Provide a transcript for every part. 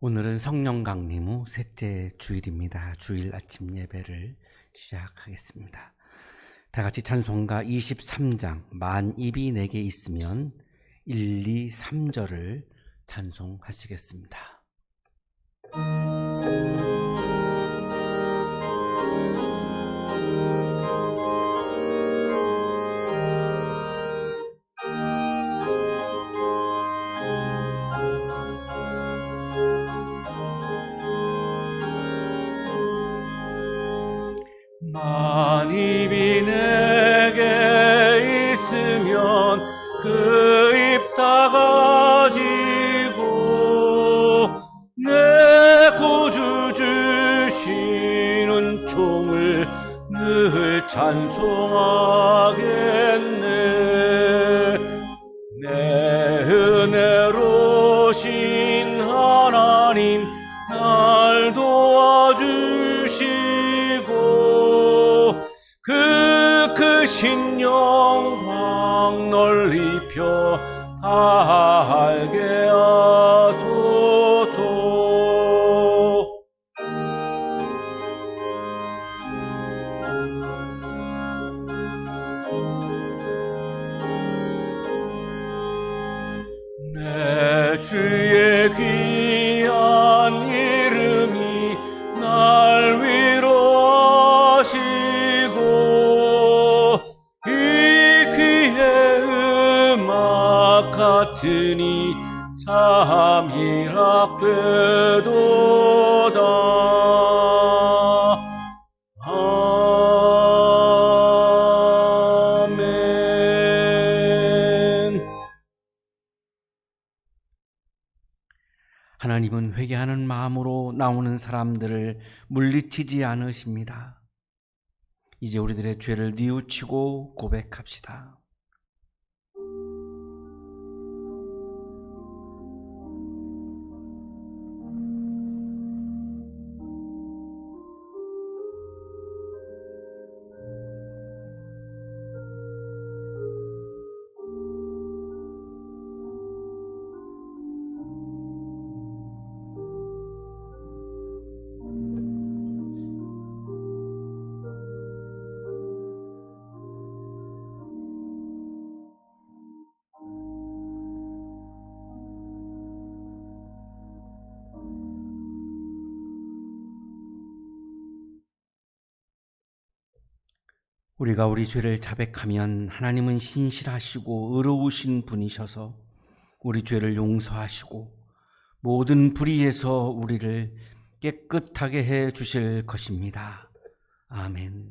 오늘은 성령 강림 후 셋째 주일입니다. 주일 아침 예배를 시작하겠습니다. 다 같이 찬송가 23장 만 입이 내게 있으면 1, 2, 3절을 찬송하시겠습니다. 만입이 내게 있으면 그 입 다 가지고 내 구주 주시는 종을 늘 찬송하겠네. 내 은혜로신 하나님 날 도와주시고 그 크신 영광 널리 펴 알게 하소서. 내 주의 귀한 이름이 날 위로하시고 이 귀의 음악 같으니 참 희락되도다. 아멘. 하나님은 회개하는 마음으로 나오는 사람들을 물리치지 않으십니다. 이제 우리들의 죄를 뉘우치고 고백합시다. 우리가 우리 죄를 자백하면 하나님은 신실하시고 의로우신 분이셔서 우리 죄를 용서하시고 모든 불의에서 우리를 깨끗하게 해 주실 것입니다. 아멘.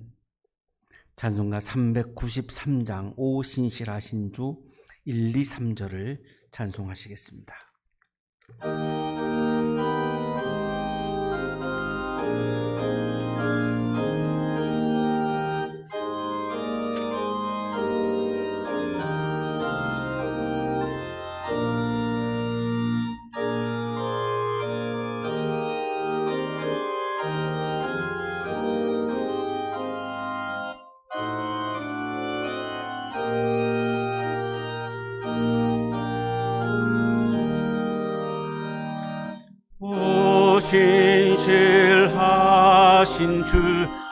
찬송가 393장 오 신실하신 주 1, 2, 3절을 찬송하시겠습니다. 신실하신 주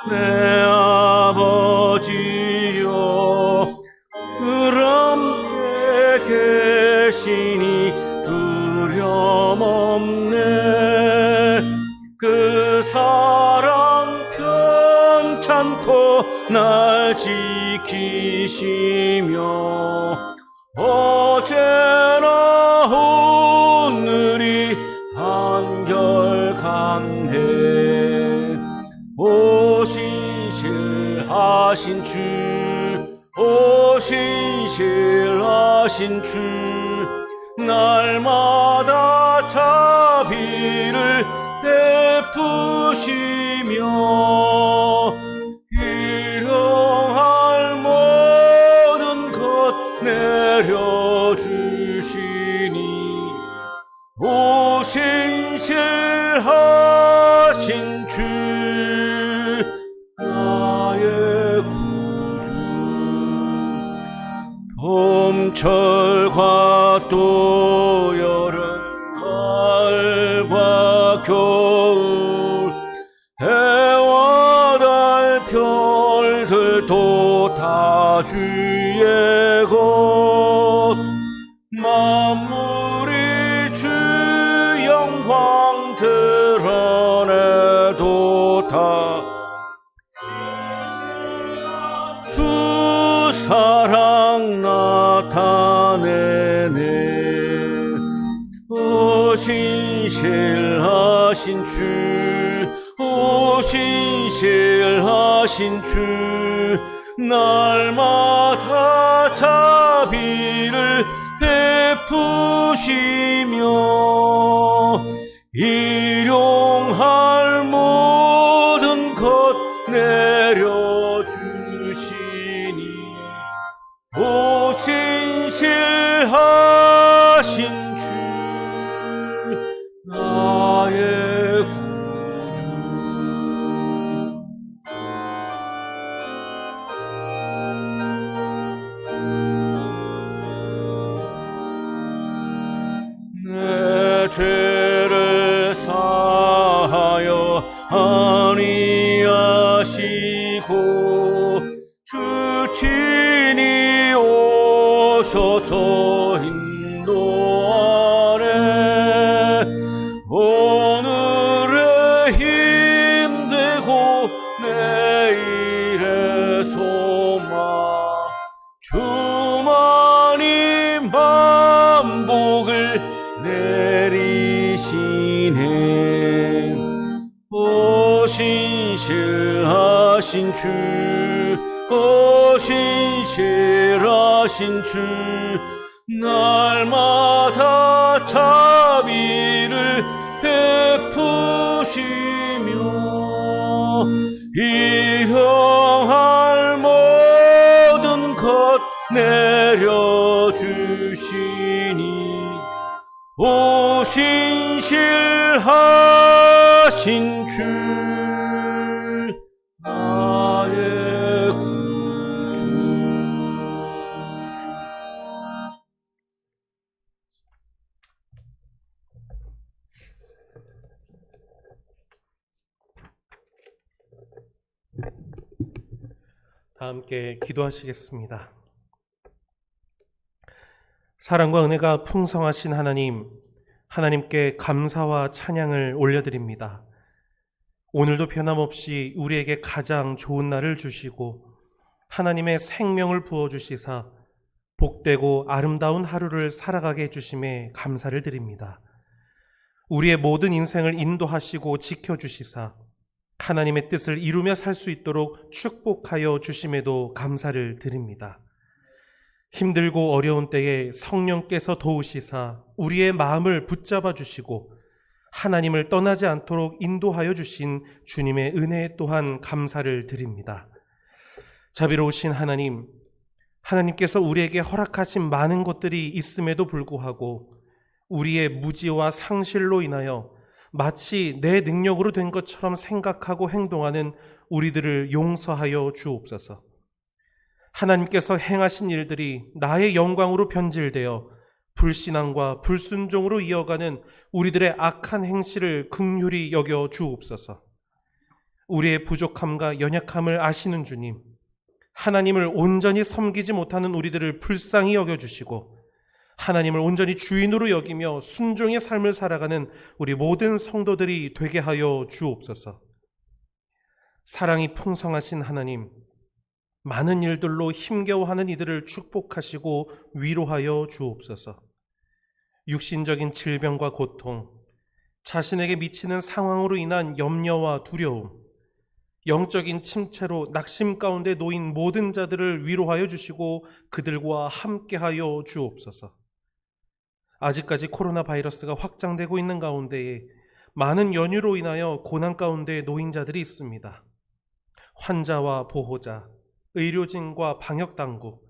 내 아버지여 그럼 계시니 두려움 없네. 그 사랑 편찮고 날 지키시며 어제나 오늘이 한결같네. 오 신실하신 주, 오 신실하신 주 날마다 자비를 베푸시며 일용할 모든 것 내려주시니 오 신실하신 주 나의 구주. 봄철과 또 여름 가을과 영광 드러내도다. 주 사랑 나타내네. 오 신실하신 주, 오 신실하신 주, 날마다 자비를 베푸시며 일용할 모든 것 내려주시니 오 신실하신 주, 나의 내 죄를 사하여 아니하시고 주 친히 오셔서 인도하네. 오늘의 힘되고 내일의 소망 주만이 만복을 내리시네. 오 신실하신 주, 오 신실하신 주, 날마다 자비를 베푸시며 일용할 모든 것 내려주시니 오 신실하신 주, 나의 구주. 다 함께 기도하시겠습니다. 사랑과 은혜가 풍성하신 하나님, 하나님께 감사와 찬양을 올려드립니다. 오늘도 변함없이 우리에게 가장 좋은 날을 주시고 하나님의 생명을 부어주시사 복되고 아름다운 하루를 살아가게 해주심에 감사를 드립니다. 우리의 모든 인생을 인도하시고 지켜주시사 하나님의 뜻을 이루며 살 수 있도록 축복하여 주심에도 감사를 드립니다. 힘들고 어려운 때에 성령께서 도우시사 우리의 마음을 붙잡아 주시고 하나님을 떠나지 않도록 인도하여 주신 주님의 은혜 또한 감사를 드립니다. 자비로우신 하나님, 하나님께서 우리에게 허락하신 많은 것들이 있음에도 불구하고 우리의 무지와 상실로 인하여 마치 내 능력으로 된 것처럼 생각하고 행동하는 우리들을 용서하여 주옵소서. 하나님께서 행하신 일들이 나의 영광으로 변질되어 불신앙과 불순종으로 이어가는 우리들의 악한 행실을 긍휼히 여겨 주옵소서. 우리의 부족함과 연약함을 아시는 주님, 하나님을 온전히 섬기지 못하는 우리들을 불쌍히 여겨주시고 하나님을 온전히 주인으로 여기며 순종의 삶을 살아가는 우리 모든 성도들이 되게 하여 주옵소서. 사랑이 풍성하신 하나님, 많은 일들로 힘겨워하는 이들을 축복하시고 위로하여 주옵소서. 육신적인 질병과 고통, 자신에게 미치는 상황으로 인한 염려와 두려움, 영적인 침체로 낙심 가운데 놓인 모든 자들을 위로하여 주시고 그들과 함께하여 주옵소서. 아직까지 코로나 바이러스가 확장되고 있는 가운데에 많은 연유로 인하여 고난 가운데 놓인 자들이 있습니다. 환자와 보호자, 의료진과 방역당국,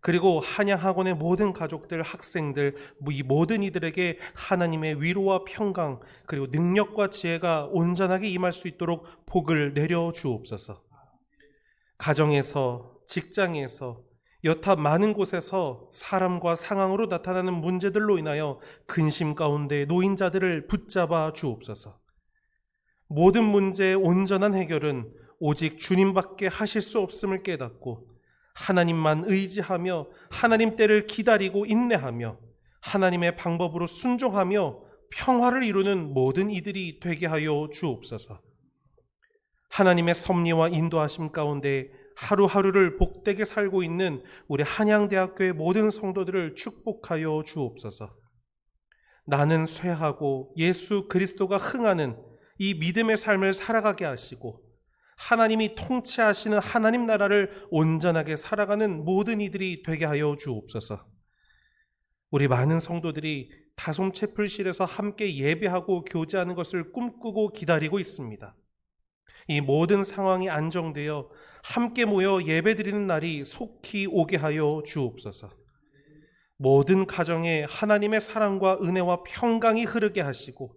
그리고 한양학원의 모든 가족들, 학생들, 이 모든 이들에게 하나님의 위로와 평강 그리고 능력과 지혜가 온전하게 임할 수 있도록 복을 내려 주옵소서. 가정에서, 직장에서, 여타 많은 곳에서 사람과 상황으로 나타나는 문제들로 인하여 근심 가운데 놓인 자들을 붙잡아 주옵소서. 모든 문제의 온전한 해결은 오직 주님밖에 하실 수 없음을 깨닫고 하나님만 의지하며 하나님 때를 기다리고 인내하며 하나님의 방법으로 순종하며 평화를 이루는 모든 이들이 되게 하여 주옵소서. 하나님의 섭리와 인도하심 가운데 하루하루를 복되게 살고 있는 우리 한양대학교의 모든 성도들을 축복하여 주옵소서. 나는 쇠하고 예수 그리스도가 흥하는 이 믿음의 삶을 살아가게 하시고 하나님이 통치하시는 하나님 나라를 온전하게 살아가는 모든 이들이 되게 하여 주옵소서. 우리 많은 성도들이 다솜 채플실에서 함께 예배하고 교제하는 것을 꿈꾸고 기다리고 있습니다. 이 모든 상황이 안정되어 함께 모여 예배드리는 날이 속히 오게 하여 주옵소서. 모든 가정에 하나님의 사랑과 은혜와 평강이 흐르게 하시고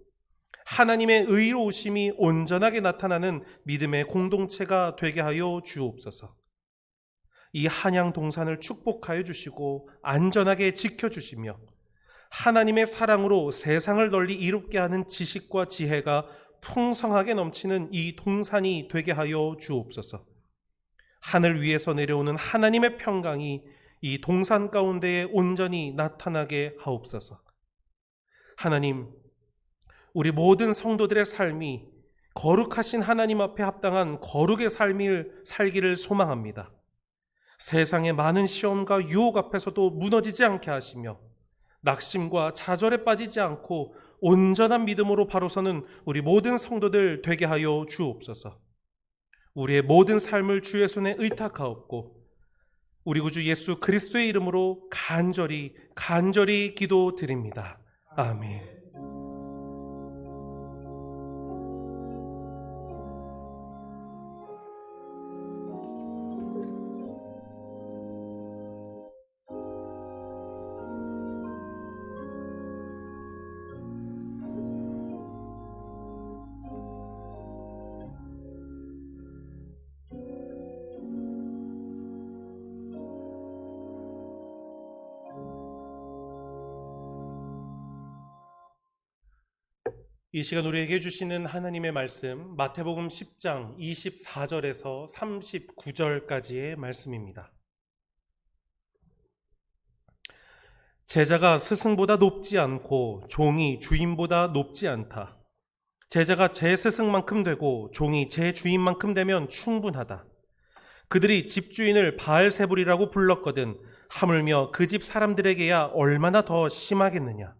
하나님의 의로우심이 온전하게 나타나는 믿음의 공동체가 되게 하여 주옵소서. 이 한양 동산을 축복하여 주시고 안전하게 지켜주시며 하나님의 사랑으로 세상을 널리 이롭게 하는 지식과 지혜가 풍성하게 넘치는 이 동산이 되게 하여 주옵소서. 하늘 위에서 내려오는 하나님의 평강이 이 동산 가운데에 온전히 나타나게 하옵소서. 하나님, 우리 모든 성도들의 삶이 거룩하신 하나님 앞에 합당한 거룩의 삶을 살기를 소망합니다. 세상의 많은 시험과 유혹 앞에서도 무너지지 않게 하시며 낙심과 좌절에 빠지지 않고 온전한 믿음으로 바로 서는 우리 모든 성도들 되게 하여 주옵소서. 우리의 모든 삶을 주의 손에 의탁하옵고 우리 구주 예수 그리스도의 이름으로 간절히 기도드립니다. 아멘. 이 시간 우리에게 주시는 하나님의 말씀 마태복음 10장 24절에서 39절까지의 말씀입니다. 제자가 스승보다 높지 않고 종이 주인보다 높지 않다. 제자가 제 스승만큼 되고 종이 제 주인만큼 되면 충분하다. 그들이 집주인을 바알세불이라고 불렀거든 하물며 그 집 사람들에게야 얼마나 더 심하겠느냐.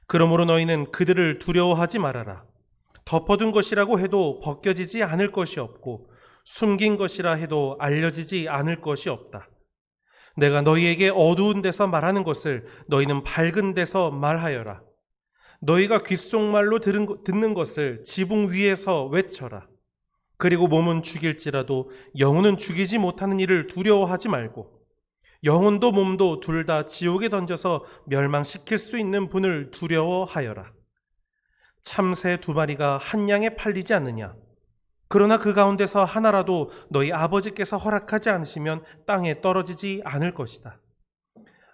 그러므로 너희는 그들을 두려워하지 말아라. 덮어둔 것이라고 해도 벗겨지지 않을 것이 없고 숨긴 것이라 해도 알려지지 않을 것이 없다. 내가 너희에게 어두운 데서 말하는 것을 너희는 밝은 데서 말하여라. 너희가 귓속말로 듣는 것을 지붕 위에서 외쳐라. 그리고 몸은 죽일지라도 영혼은 죽이지 못하는 일을 두려워하지 말고 영혼도 몸도 둘 다 지옥에 던져서 멸망시킬 수 있는 분을 두려워하여라. 참새 2마리가 한 양에 팔리지 않느냐. 그러나 그 가운데서 하나라도 너희 아버지께서 허락하지 않으시면 땅에 떨어지지 않을 것이다.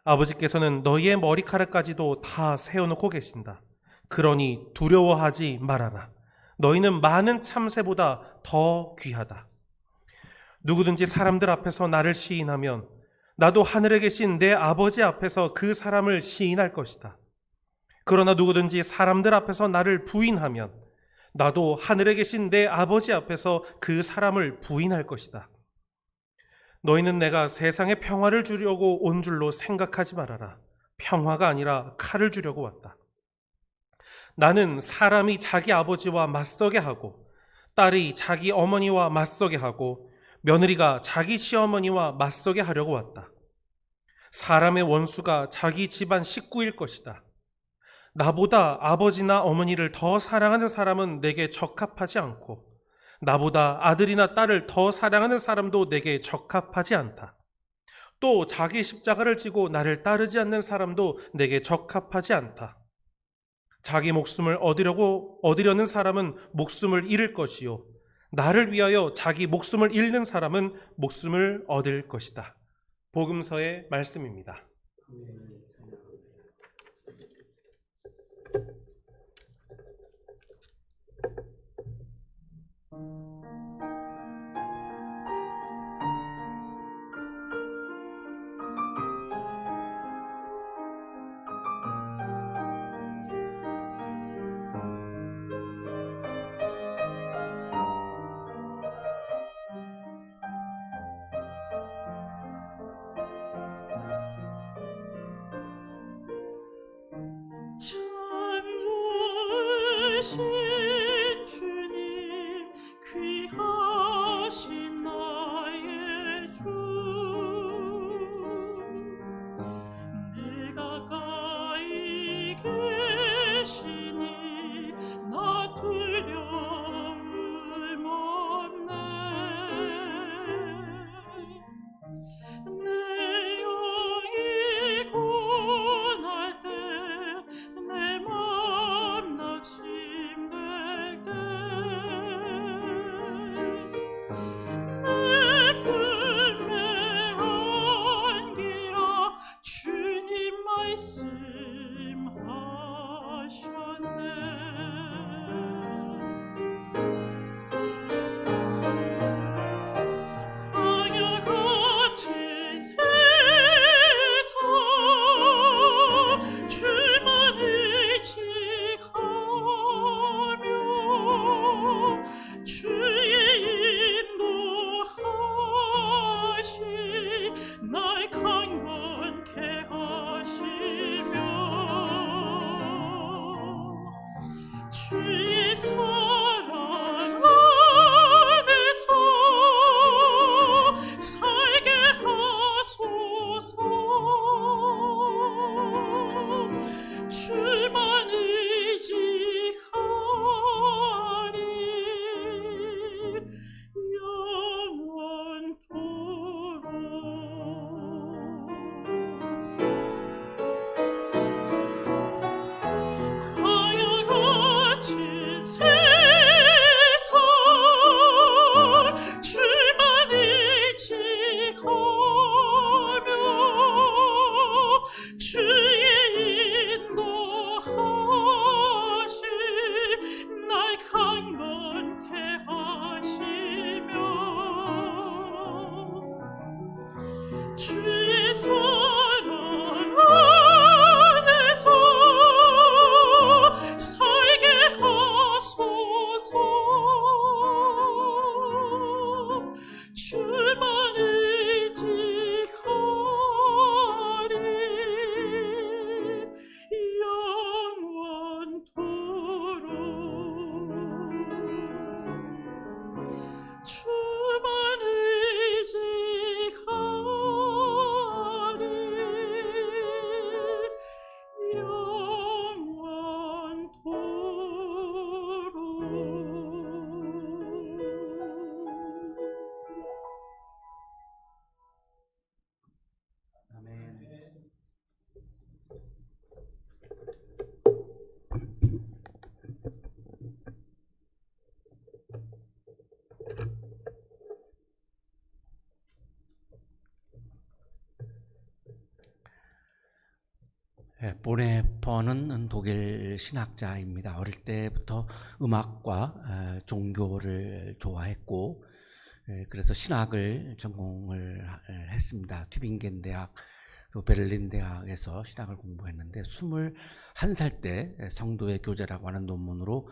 아버지께서는 너희의 머리카락까지도 다 세워놓고 계신다. 그러니 두려워하지 말아라. 너희는 많은 참새보다 더 귀하다. 누구든지 사람들 앞에서 나를 시인하면 나도 하늘에 계신 내 아버지 앞에서 그 사람을 시인할 것이다. 그러나 누구든지 사람들 앞에서 나를 부인하면 나도 하늘에 계신 내 아버지 앞에서 그 사람을 부인할 것이다. 너희는 내가 세상에 평화를 주려고 온 줄로 생각하지 말아라. 평화가 아니라 칼을 주려고 왔다. 나는 사람이 자기 아버지와 맞서게 하고 딸이 자기 어머니와 맞서게 하고 며느리가 자기 시어머니와 맞서게 하려고 왔다. 사람의 원수가 자기 집안 식구일 것이다. 나보다 아버지나 어머니를 더 사랑하는 사람은 내게 적합하지 않고 나보다 아들이나 딸을 더 사랑하는 사람도 내게 적합하지 않다. 또 자기 십자가를 지고 나를 따르지 않는 사람도 내게 적합하지 않다. 자기 목숨을 얻으려는 사람은 목숨을 잃을 것이요 나를 위하여 자기 목숨을 잃는 사람은 목숨을 얻을 것이다. 복음서의 말씀입니다. 사랑 안에서 살게 하소서. 주만 의지하리 영원토록. 하여같이 세상 주만 의지하며 주의 인도하심 날 강건케 하시며 주의 사랑 안에서 살게 하소서. 주만 의지하리 영원토록. 주만 의지하리 보네퍼는 독일 신학자입니다. 어릴 때부터 음악과 종교를 좋아했고, 그래서 신학을 전공을 했습니다. 튜빙겐 대학, 그리고 베를린 대학에서 신학을 공부했는데 21살 때 성도의 교제라고 하는 논문으로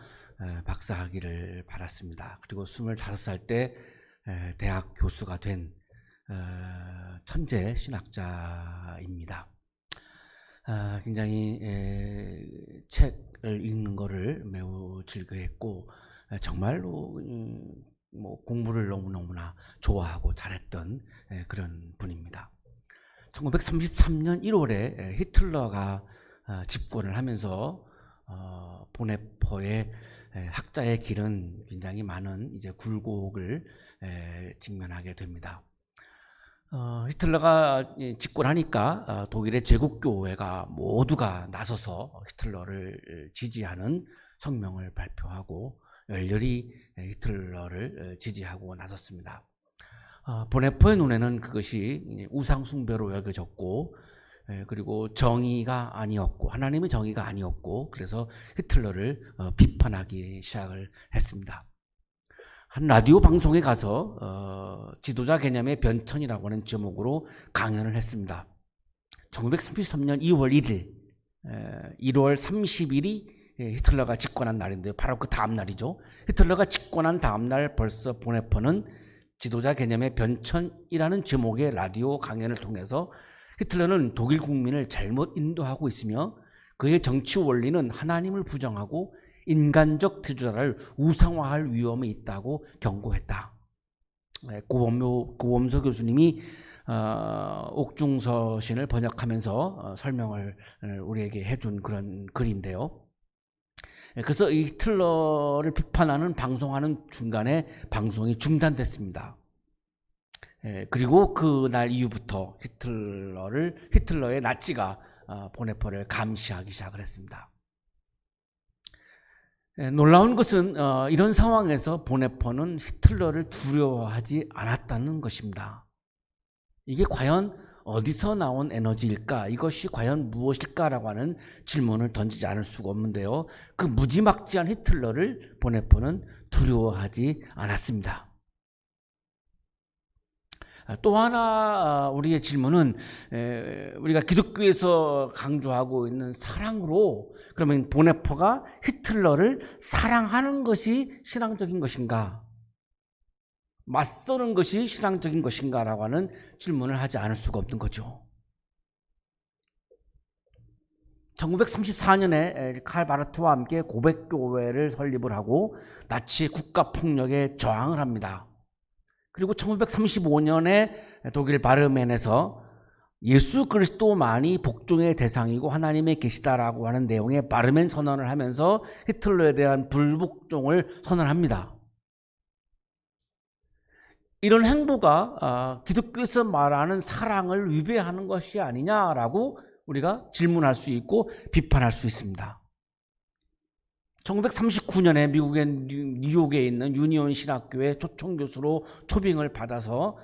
박사학위를 받았습니다. 그리고 25살 때 대학 교수가 된 천재 신학자입니다. 굉장히 책을 읽는 것을 매우 즐겨했고, 정말로 뭐 공부를 너무나 좋아하고 잘했던 그런 분입니다. 1933년 1월에 히틀러가 집권을 하면서 보네퍼의 학자의 길은 굉장히 많은 이제 굴곡을 직면하게 됩니다. 히틀러가 집권하니까 독일의 제국교회가 모두가 나서서 히틀러를 지지하는 성명을 발표하고 열렬히 히틀러를 지지하고 나섰습니다. 보네퍼의 눈에는 그것이 우상 숭배로 여겨졌고, 그리고 정의가 아니었고, 하나님의 정의가 아니었고, 그래서 히틀러를 비판하기 시작을 했습니다. 한 라디오 방송에 가서 지도자 개념의 변천이라고 하는 제목으로 강연을 했습니다. 1933년 2월 1일, 1월 30일이 히틀러가 집권한 날인데요. 바로 그 다음 날이죠. 히틀러가 집권한 다음 날 벌써 보네퍼는 지도자 개념의 변천이라는 제목의 라디오 강연을 통해서 히틀러는 독일 국민을 잘못 인도하고 있으며 그의 정치 원리는 하나님을 부정하고 인간적 지도자를 우상화할 위험이 있다고 경고했다. 고범소 교수님이 옥중서신을 번역하면서 설명을 우리에게 해준 그런 글인데요. 그래서 이 히틀러를 비판하는 방송하는 중간에 방송이 중단됐습니다. 그리고 그날 이후부터 히틀러의 나치가 보네퍼를 감시하기 시작을 했습니다. 놀라운 것은 이런 상황에서 보네퍼는 히틀러를 두려워하지 않았다는 것입니다. 이게 과연 어디서 나온 에너지일까? 이것이 과연 무엇일까라고 하는 질문을 던지지 않을 수가 없는데요. 그 무지막지한 히틀러를 보네퍼는 두려워하지 않았습니다. 또 하나 우리의 질문은 우리가 기독교에서 강조하고 있는 사랑으로, 그러면 보네퍼가 히틀러를 사랑하는 것이 신앙적인 것인가? 맞서는 것이 신앙적인 것인가? 라고 하는 질문을 하지 않을 수가 없는 거죠. 1934년에 칼 바르트와 함께 고백교회를 설립을 하고 나치의 국가폭력에 저항을 합니다. 그리고 1935년에 독일 바르멘에서 예수 그리스도만이 복종의 대상이고 하나님의 계시다라고 하는 내용의 바르멘 선언을 하면서 히틀러에 대한 불복종을 선언합니다. 이런 행보가 기독교에서 말하는 사랑을 위배하는 것이 아니냐라고 우리가 질문할 수 있고 비판할 수 있습니다. 1939년에 미국의 뉴욕에 있는 유니온 신학교의 초청교수로 초빙을 받아서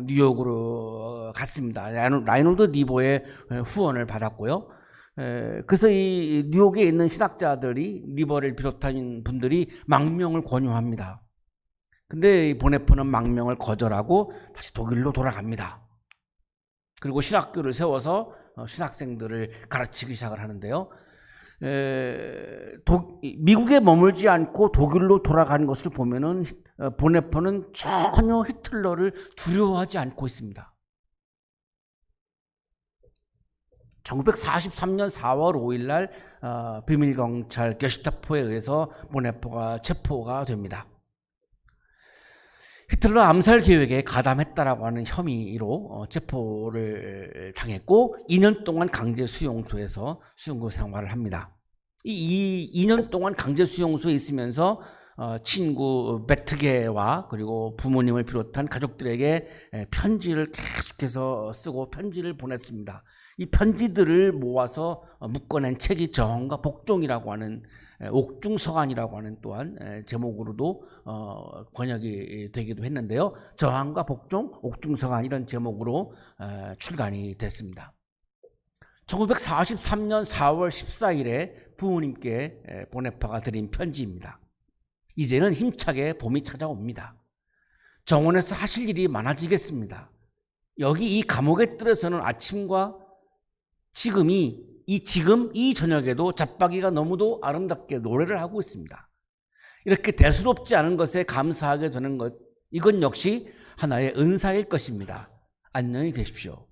뉴욕으로 갔습니다. 라이놀드 니보의 후원을 받았고요. 그래서 이 뉴욕에 있는 신학자들이 니버를 비롯한 분들이 망명을 권유합니다. 근데 보네포는 망명을 거절하고 다시 독일로 돌아갑니다. 그리고 신학교를 세워서 신학생들을 가르치기 시작을 하는데요. 미국에 머물지 않고 독일로 돌아가는 것을 보면은 보네포는 전혀 히틀러를 두려워하지 않고 있습니다. 1943년 4월 5일 날 비밀경찰 게슈타포에 의해서 보네포가 체포가 됩니다. 히틀러 암살 계획에 가담했다라고 하는 혐의로 체포를 당했고 2년 동안 강제 수용소에서 수용소 생활을 합니다. 이 2년 동안 강제 수용소에 있으면서 친구 베트게와 그리고 부모님을 비롯한 가족들에게 편지를 계속해서 쓰고 편지를 보냈습니다. 이 편지들을 모아서 묶어낸 책이 저항과 복종이라고 하는 옥중서간이라고 하는 또한 제목으로도 번역이 되기도 했는데요. 저항과 복종, 옥중서간 이런 제목으로 출간이 됐습니다. 1943년 4월 14일에 부모님께 보네포가 드린 편지입니다. 이제는 힘차게 봄이 찾아옵니다. 정원에서 하실 일이 많아지겠습니다. 여기 이 감옥의 뜰에서는 아침과 지금 이 저녁에도 잡박이가 너무도 아름답게 노래를 하고 있습니다. 이렇게 대수롭지 않은 것에 감사하게 되는 것, 이건 역시 하나의 은사일 것입니다. 안녕히 계십시오.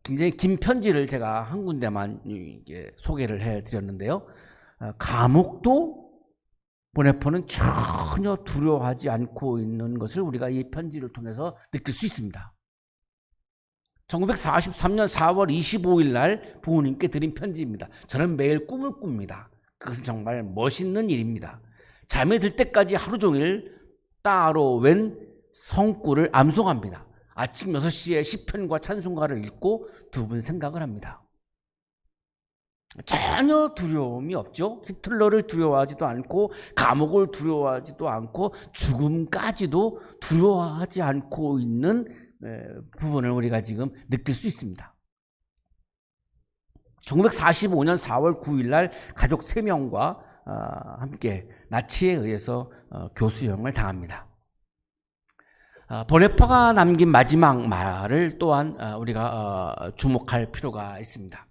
굉장히 긴 편지를 제가 한 군데만 소개를 해드렸는데요. 감옥도 보네포는 전혀 두려워하지 않고 있는 것을 우리가 이 편지를 통해서 느낄 수 있습니다. 1943년 4월 25일 날 부모님께 드린 편지입니다. 저는 매일 꿈을 꿉니다. 그것은 정말 멋있는 일입니다. 잠에 들 때까지 하루 종일 따로 웬 성구를 암송합니다. 아침 6시에 시편과 찬송가를 읽고 두 분 생각을 합니다. 전혀 두려움이 없죠. 히틀러를 두려워하지도 않고 감옥을 두려워하지도 않고 죽음까지도 두려워하지 않고 있는 부분을 우리가 지금 느낄 수 있습니다. 1945년 4월 9일 날 가족 3명과 함께 나치에 의해서 교수형을 당합니다. 보네포가 남긴 마지막 말을 또한 우리가 주목할 필요가 있습니다.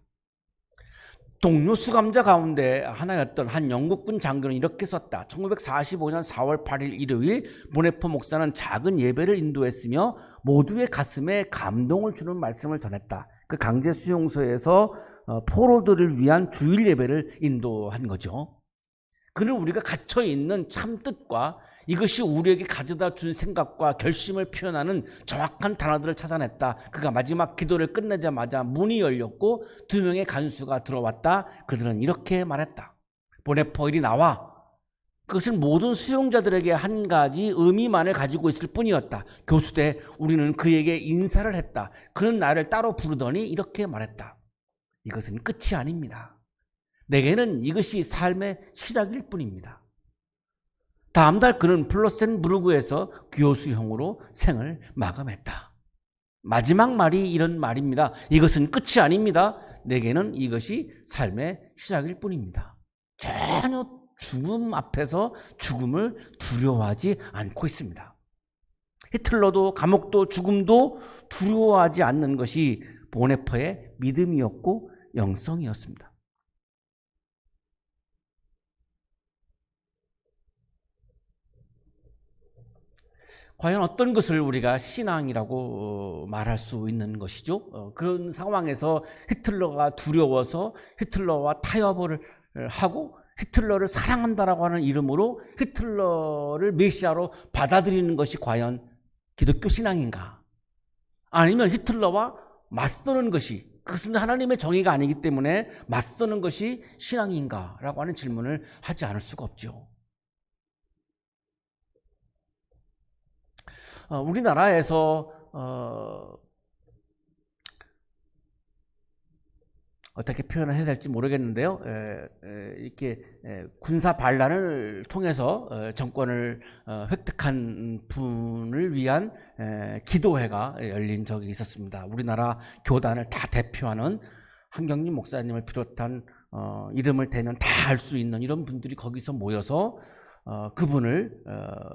동료 수감자 가운데 하나였던 한 영국군 장교는 이렇게 썼다. 1945년 4월 8일 일요일 보네포 목사는 작은 예배를 인도했으며 모두의 가슴에 감동을 주는 말씀을 전했다. 그 강제 수용소에서 포로들을 위한 주일 예배를 인도한 거죠. 그는 우리가 갇혀있는 참 뜻과 이것이 우리에게 가져다 준 생각과 결심을 표현하는 정확한 단어들을 찾아냈다. 그가 마지막 기도를 끝내자마자 문이 열렸고 2명의 간수가 들어왔다. 그들은 이렇게 말했다. 보네포 이리 나와. 그것은 모든 수용자들에게 한 가지 의미만을 가지고 있을 뿐이었다. 교수대 우리는 그에게 인사를 했다. 그는 나를 따로 부르더니 이렇게 말했다. 이것은 끝이 아닙니다. 내게는 이것이 삶의 시작일 뿐입니다. 다음 달 그는 플로센부르크에서 교수형으로 생을 마감했다. 마지막 말이 이런 말입니다. 이것은 끝이 아닙니다. 내게는 이것이 삶의 시작일 뿐입니다. 전혀 죽음 앞에서 죽음을 두려워하지 않고 있습니다. 히틀러도 감옥도 죽음도 두려워하지 않는 것이 보네포의 믿음이었고 영성이었습니다. 과연 어떤 것을 우리가 신앙이라고 말할 수 있는 것이죠? 그런 상황에서 히틀러가 두려워서 히틀러와 타협을 하고 히틀러를 사랑한다라고 하는 이름으로 히틀러를 메시아로 받아들이는 것이 과연 기독교 신앙인가? 아니면 히틀러와 맞서는 것이, 그것은 하나님의 정의가 아니기 때문에 맞서는 것이 신앙인가라고 하는 질문을 하지 않을 수가 없죠. 우리나라에서 어떻게 표현을 해야 될지 모르겠는데요. 이렇게 군사 반란을 통해서 정권을 획득한 분을 위한 기도회가 열린 적이 있었습니다. 우리나라 교단을 다 대표하는 한경림 목사님을 비롯한 이름을 대면 다 알 수 있는 이런 분들이 거기서 모여서 그분을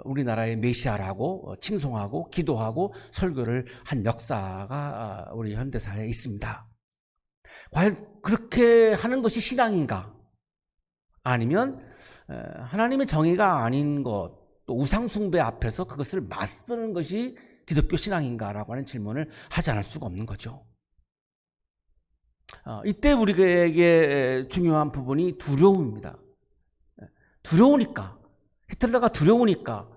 우리나라의 메시아라고 칭송하고 기도하고 설교를 한 역사가 우리 현대사에 있습니다. 과연 그렇게 하는 것이 신앙인가? 아니면 하나님의 정의가 아닌 것, 또 우상숭배 앞에서 그것을 맞서는 것이 기독교 신앙인가라고 하는 질문을 하지 않을 수가 없는 거죠. 이때 우리에게 중요한 부분이 두려움입니다. 두려우니까, 히틀러가 두려우니까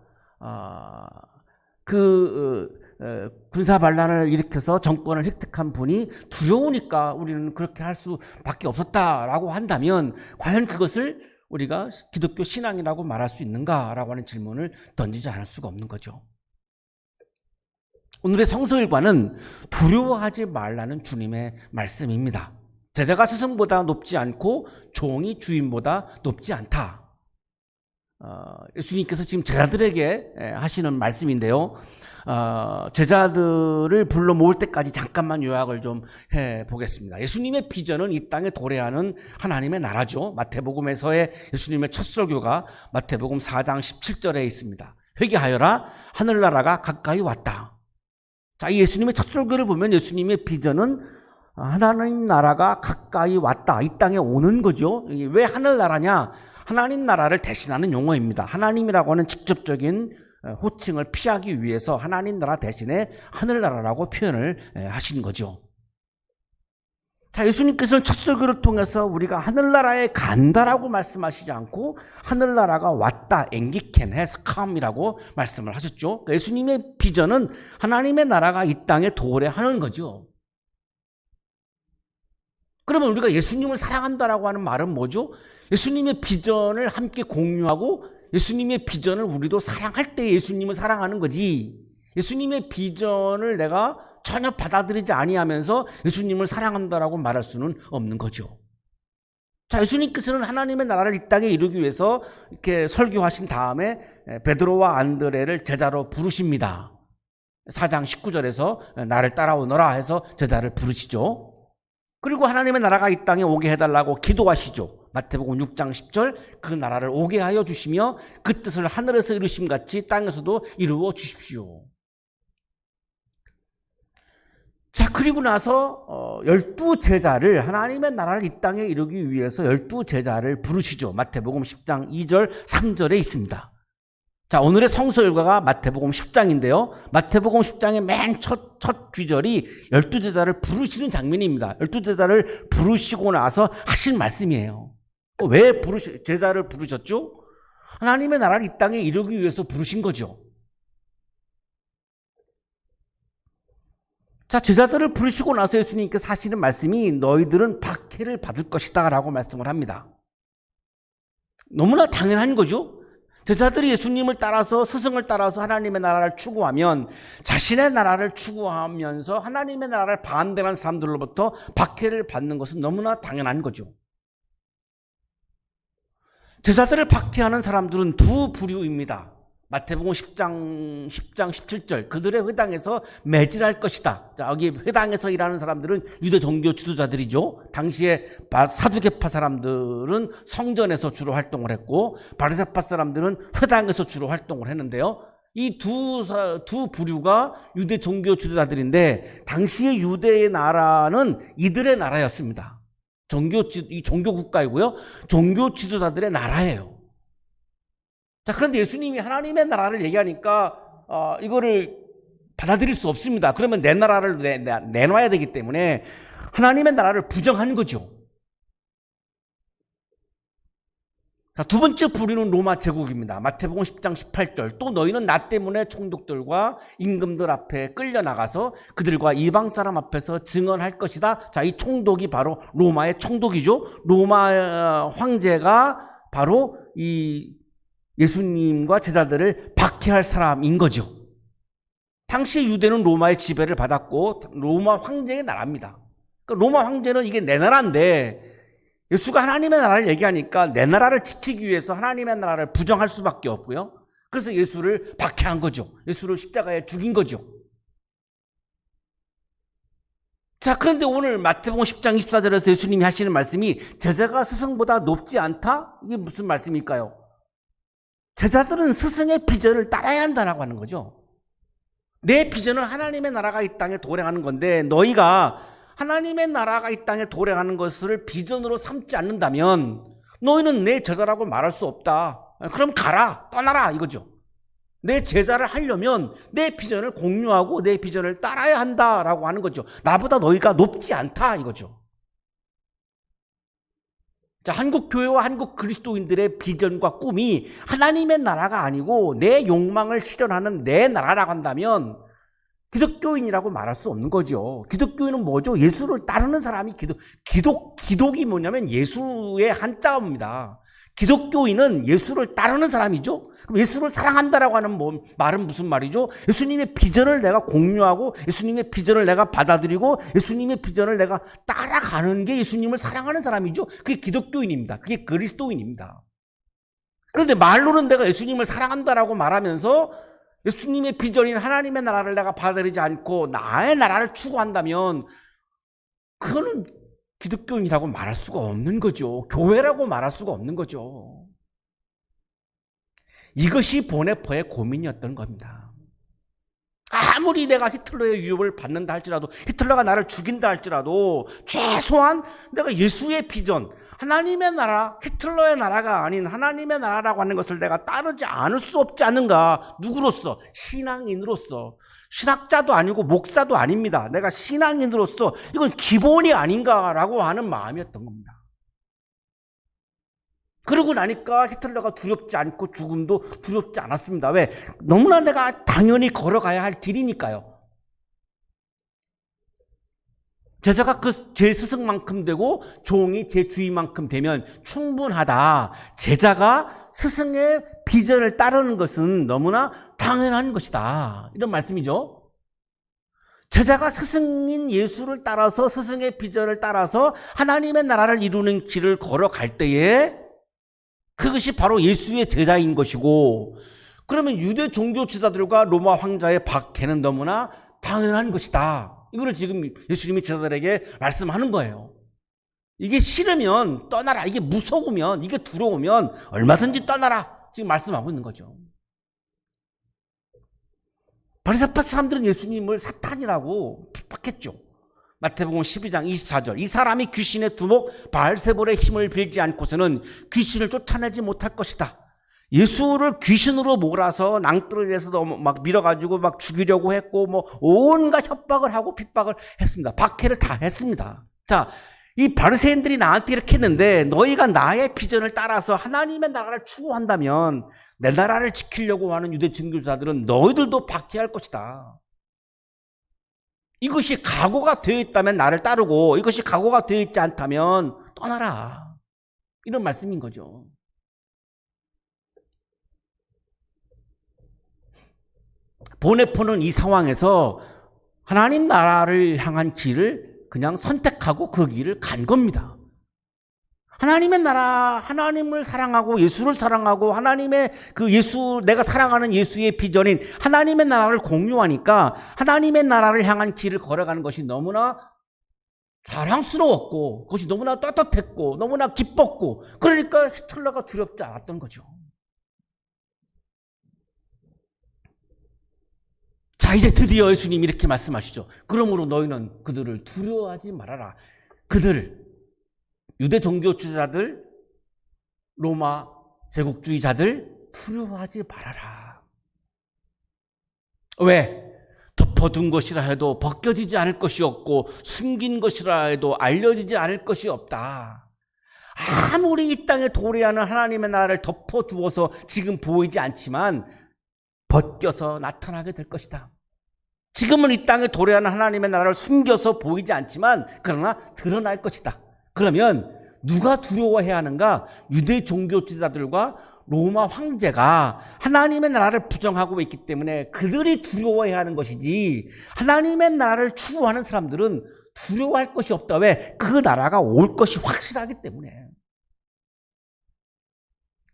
군사 반란을 일으켜서 정권을 획득한 분이 두려우니까 우리는 그렇게 할 수밖에 없었다라고 한다면 과연 그것을 우리가 기독교 신앙이라고 말할 수 있는가라고 하는 질문을 던지지 않을 수가 없는 거죠. 오늘의 성서일과는 두려워하지 말라는 주님의 말씀입니다. 제자가 스승보다 높지 않고 종이 주인보다 높지 않다. 예수님께서 지금 제자들에게 하시는 말씀인데요. 제자들을 불러 모을 때까지 잠깐만 요약을 좀 해보겠습니다. 예수님의 비전은 이 땅에 도래하는 하나님의 나라죠. 마태복음에서의 예수님의 첫 설교가 마태복음 4장 17절에 있습니다. 회개하여라, 하늘나라가 가까이 왔다. 자, 이 예수님의 첫 설교를 보면 예수님의 비전은 하나님 나라가 가까이 왔다. 이 땅에 오는 거죠. 왜 하늘나라냐? 하나님 나라를 대신하는 용어입니다. 하나님이라고 하는 직접적인 호칭을 피하기 위해서 하나님 나라 대신에 하늘나라라고 표현을 하신 거죠. 자, 예수님께서는 첫 설교를 통해서 우리가 하늘나라에 간다라고 말씀하시지 않고 하늘나라가 왔다, 엔기켄, has come이라고 말씀을 하셨죠. 그러니까 예수님의 비전은 하나님의 나라가 이 땅에 도래하는 거죠. 그러면 우리가 예수님을 사랑한다라고 하는 말은 뭐죠? 예수님의 비전을 함께 공유하고 예수님의 비전을 우리도 사랑할 때 예수님을 사랑하는 거지. 예수님의 비전을 내가 전혀 받아들이지 아니하면서 예수님을 사랑한다라고 말할 수는 없는 거죠. 자, 예수님께서는 하나님의 나라를 이 땅에 이루기 위해서 이렇게 설교하신 다음에 베드로와 안드레를 제자로 부르십니다. 4장 19절에서 나를 따라오너라 해서 제자를 부르시죠. 그리고 하나님의 나라가 이 땅에 오게 해달라고 기도하시죠. 마태복음 6장 10절, 그 나라를 오게 하여 주시며 그 뜻을 하늘에서 이루심같이 땅에서도 이루어 주십시오. 자, 그리고 나서 12제자를, 하나님의 나라를 이 땅에 이루기 위해서 12제자를 부르시죠. 마태복음 10장 2절 3절에 있습니다. 자, 오늘의 성서 일과가 마태복음 10장인데요. 마태복음 10장의 맨 첫 귀절이 12제자를 부르시는 장면입니다. 12제자를 부르시고 나서 하신 말씀이에요. 왜 제자를 부르셨죠? 하나님의 나라를 이 땅에 이루기 위해서 부르신 거죠. 자, 제자들을 부르시고 나서 예수님께서 하시는 말씀이 너희들은 박해를 받을 것이다 라고 말씀을 합니다. 너무나 당연한 거죠. 제자들이 예수님을 따라서, 스승을 따라서 하나님의 나라를 추구하면 자신의 나라를 추구하면서 하나님의 나라를 반대하는 사람들로부터 박해를 받는 것은 너무나 당연한 거죠. 제자들을 박해하는 사람들은 두 부류입니다. 마태복음 10장 17절, 그들의 회당에서 매질할 것이다. 자, 여기 회당에서 일하는 사람들은 유대 종교 지도자들이죠. 당시에 사두개파 사람들은 성전에서 주로 활동을 했고 바리새파 사람들은 회당에서 주로 활동을 했는데요. 이 두 부류가 유대 종교 지도자들인데 당시의 유대의 나라는 이들의 나라였습니다. 이 종교 국가이고요. 종교 지도자들의 나라예요. 자, 그런데 예수님이 하나님의 나라를 얘기하니까 이거를 받아들일 수 없습니다. 그러면 내 나라를 내놔야 되기 때문에 하나님의 나라를 부정한 거죠. 자, 두 번째 부류는 로마 제국입니다. 마태복음 10장 18절. 또 너희는 나 때문에 총독들과 임금들 앞에 끌려나가서 그들과 이방 사람 앞에서 증언할 것이다. 자, 이 총독이 바로 로마의 총독이죠. 로마 황제가 바로 이 예수님과 제자들을 박해할 사람인 거죠. 당시 유대는 로마의 지배를 받았고 로마 황제의 나라입니다. 그러니까 로마 황제는 이게 내 나라인데 예수가 하나님의 나라를 얘기하니까 내 나라를 지키기 위해서 하나님의 나라를 부정할 수밖에 없고요. 그래서 예수를 박해한 거죠. 예수를 십자가에 죽인 거죠. 자, 그런데 오늘 마태복음 10장 24절에서 예수님이 하시는 말씀이 제자가 스승보다 높지 않다? 이게 무슨 말씀일까요? 제자들은 스승의 비전을 따라야 한다라고 하는 거죠. 내 비전은 하나님의 나라가 이 땅에 도래하는 건데 너희가 하나님의 나라가 이 땅에 도래하는 것을 비전으로 삼지 않는다면 너희는 내 제자라고 말할 수 없다. 그럼 가라, 떠나라 이거죠. 내 제자를 하려면 내 비전을 공유하고 내 비전을 따라야 한다라고 하는 거죠. 나보다 너희가 높지 않다 이거죠. 자, 한국 교회와 한국 그리스도인들의 비전과 꿈이 하나님의 나라가 아니고 내 욕망을 실현하는 내 나라라고 한다면 기독교인이라고 말할 수 없는 거죠. 기독교인은 뭐죠? 예수를 따르는 사람이 기독이 뭐냐면 예수의 한자어입니다. 기독교인은 예수를 따르는 사람이죠. 그럼 예수를 사랑한다라고 하는 말은 무슨 말이죠? 예수님의 비전을 내가 공유하고 예수님의 비전을 내가 받아들이고 예수님의 비전을 내가 따라가는 게 예수님을 사랑하는 사람이죠. 그게 기독교인입니다. 그게 그리스도인입니다. 그런데 말로는 내가 예수님을 사랑한다라고 말하면서 예수님의 비전인 하나님의 나라를 내가 받아들이지 않고 나의 나라를 추구한다면 그거는 기독교인이라고 말할 수가 없는 거죠. 교회라고 말할 수가 없는 거죠. 이것이 보네퍼의 고민이었던 겁니다. 아무리 내가 히틀러의 위협을 받는다 할지라도 히틀러가 나를 죽인다 할지라도 최소한 내가 예수의 비전 하나님의 나라, 히틀러의 나라가 아닌 하나님의 나라라고 하는 것을 내가 따르지 않을 수 없지 않는가? 누구로서? 신앙인으로서. 신학자도 아니고 목사도 아닙니다. 내가 신앙인으로서 이건 기본이 아닌가라고 하는 마음이었던 겁니다. 그러고 나니까 히틀러가 두렵지 않고 죽음도 두렵지 않았습니다. 왜? 너무나 내가 당연히 걸어가야 할 길이니까요. 제자가 제 스승만큼 되고 종이 제 주인만큼 되면 충분하다. 제자가 스승의 비전을 따르는 것은 너무나 당연한 것이다. 이런 말씀이죠. 제자가 스승인 예수를 따라서 스승의 비전을 따라서 하나님의 나라를 이루는 길을 걸어갈 때에 그것이 바로 예수의 제자인 것이고 그러면 유대 종교 지도자들과 로마 황자의 박해는 너무나 당연한 것이다. 이거를 지금 예수님이 제자들에게 말씀하는 거예요. 이게 싫으면 떠나라. 이게 무서우면, 이게 두려우면 얼마든지 떠나라. 지금 말씀하고 있는 거죠. 바리새파 사람들은 예수님을 사탄이라고 핍박했죠. 마태복음 12장 24절. 이 사람이 귀신의 두목 바알세볼의 힘을 빌지 않고서는 귀신을 쫓아내지 못할 것이다. 예수를 귀신으로 몰아서 낭떠러지에서 막 밀어가지고 막 죽이려고 했고 온갖 협박을 하고 핍박을 했습니다. 박해를 다 했습니다. 자, 이 바리새인들이 나한테 이렇게 했는데 너희가 나의 비전을 따라서 하나님의 나라를 추구한다면 내 나라를 지키려고 하는 유대 종교자들은 너희들도 박해할 것이다. 이것이 각오가 되어 있다면 나를 따르고 이것이 각오가 되어 있지 않다면 떠나라. 이런 말씀인 거죠. 보네포는 이 상황에서 하나님 나라를 향한 길을 그냥 선택하고 그 길을 간 겁니다. 하나님의 나라, 하나님을 사랑하고 예수를 사랑하고 하나님의 그 예수, 내가 사랑하는 예수의 비전인 하나님의 나라를 공유하니까 하나님의 나라를 향한 길을 걸어가는 것이 너무나 자랑스러웠고 그것이 너무나 떳떳했고 너무나 기뻤고 그러니까 히틀러가 두렵지 않았던 거죠. 자, 이제 드디어 예수님이 이렇게 말씀하시죠. 그러므로 너희는 그들을 두려워하지 말아라. 그들, 유대 종교주의자들, 로마 제국주의자들 두려워하지 말아라. 왜? 덮어둔 것이라 해도 벗겨지지 않을 것이 없고 숨긴 것이라 해도 알려지지 않을 것이 없다. 아무리 이 땅에 도래하는 하나님의 나라를 덮어두어서 지금 보이지 않지만 벗겨서 나타나게 될 것이다. 지금은 이 땅에 도래하는 하나님의 나라를 숨겨서 보이지 않지만 그러나 드러날 것이다. 그러면 누가 두려워해야 하는가? 유대 종교 지도자들과 로마 황제가 하나님의 나라를 부정하고 있기 때문에 그들이 두려워해야 하는 것이지, 하나님의 나라를 추구하는 사람들은 두려워할 것이 없다. 왜? 그 나라가 올 것이 확실하기 때문에.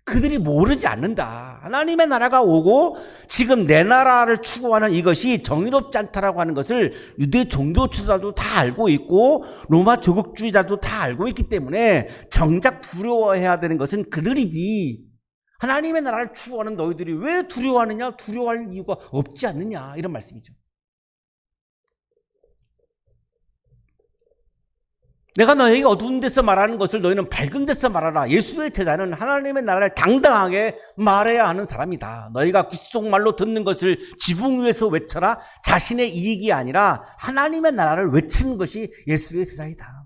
그들이 모르지 않는다. 하나님의 나라가 오고 지금 내 나라를 추구하는 이것이 정의롭지 않다라고 하는 것을 유대 종교 지도자도 다 알고 있고 로마 제국주의자도 다 알고 있기 때문에 정작 두려워해야 되는 것은 그들이지, 하나님의 나라를 추구하는 너희들이 왜 두려워하느냐? 두려워할 이유가 없지 않느냐, 이런 말씀이죠. 내가 너에게 어두운 데서 말하는 것을 너희는 밝은 데서 말하라. 예수의 제자는 하나님의 나라를 당당하게 말해야 하는 사람이다. 너희가 귓속말로 듣는 것을 지붕 위에서 외쳐라. 자신의 이익이 아니라 하나님의 나라를 외치는 것이 예수의 제자이다.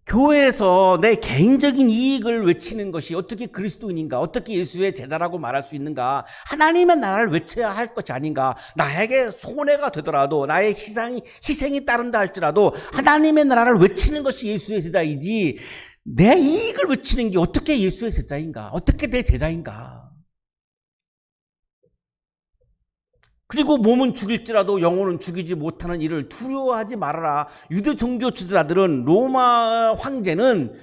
교회에서 내 개인적인 이익을 외치는 것이 어떻게 그리스도인인가, 어떻게 예수의 제자라고 말할 수 있는가? 하나님의 나라를 외쳐야 할 것이 아닌가? 나에게 손해가 되더라도, 나의 희생이 따른다 할지라도 하나님의 나라를 외치는 것이 예수의 제자이지, 내 이익을 외치는 게 어떻게 예수의 제자인가? 어떻게 내 제자인가? 그리고 몸은 죽일지라도 영혼은 죽이지 못하는 일을 두려워하지 말아라. 유대 종교 지도자들은, 로마 황제는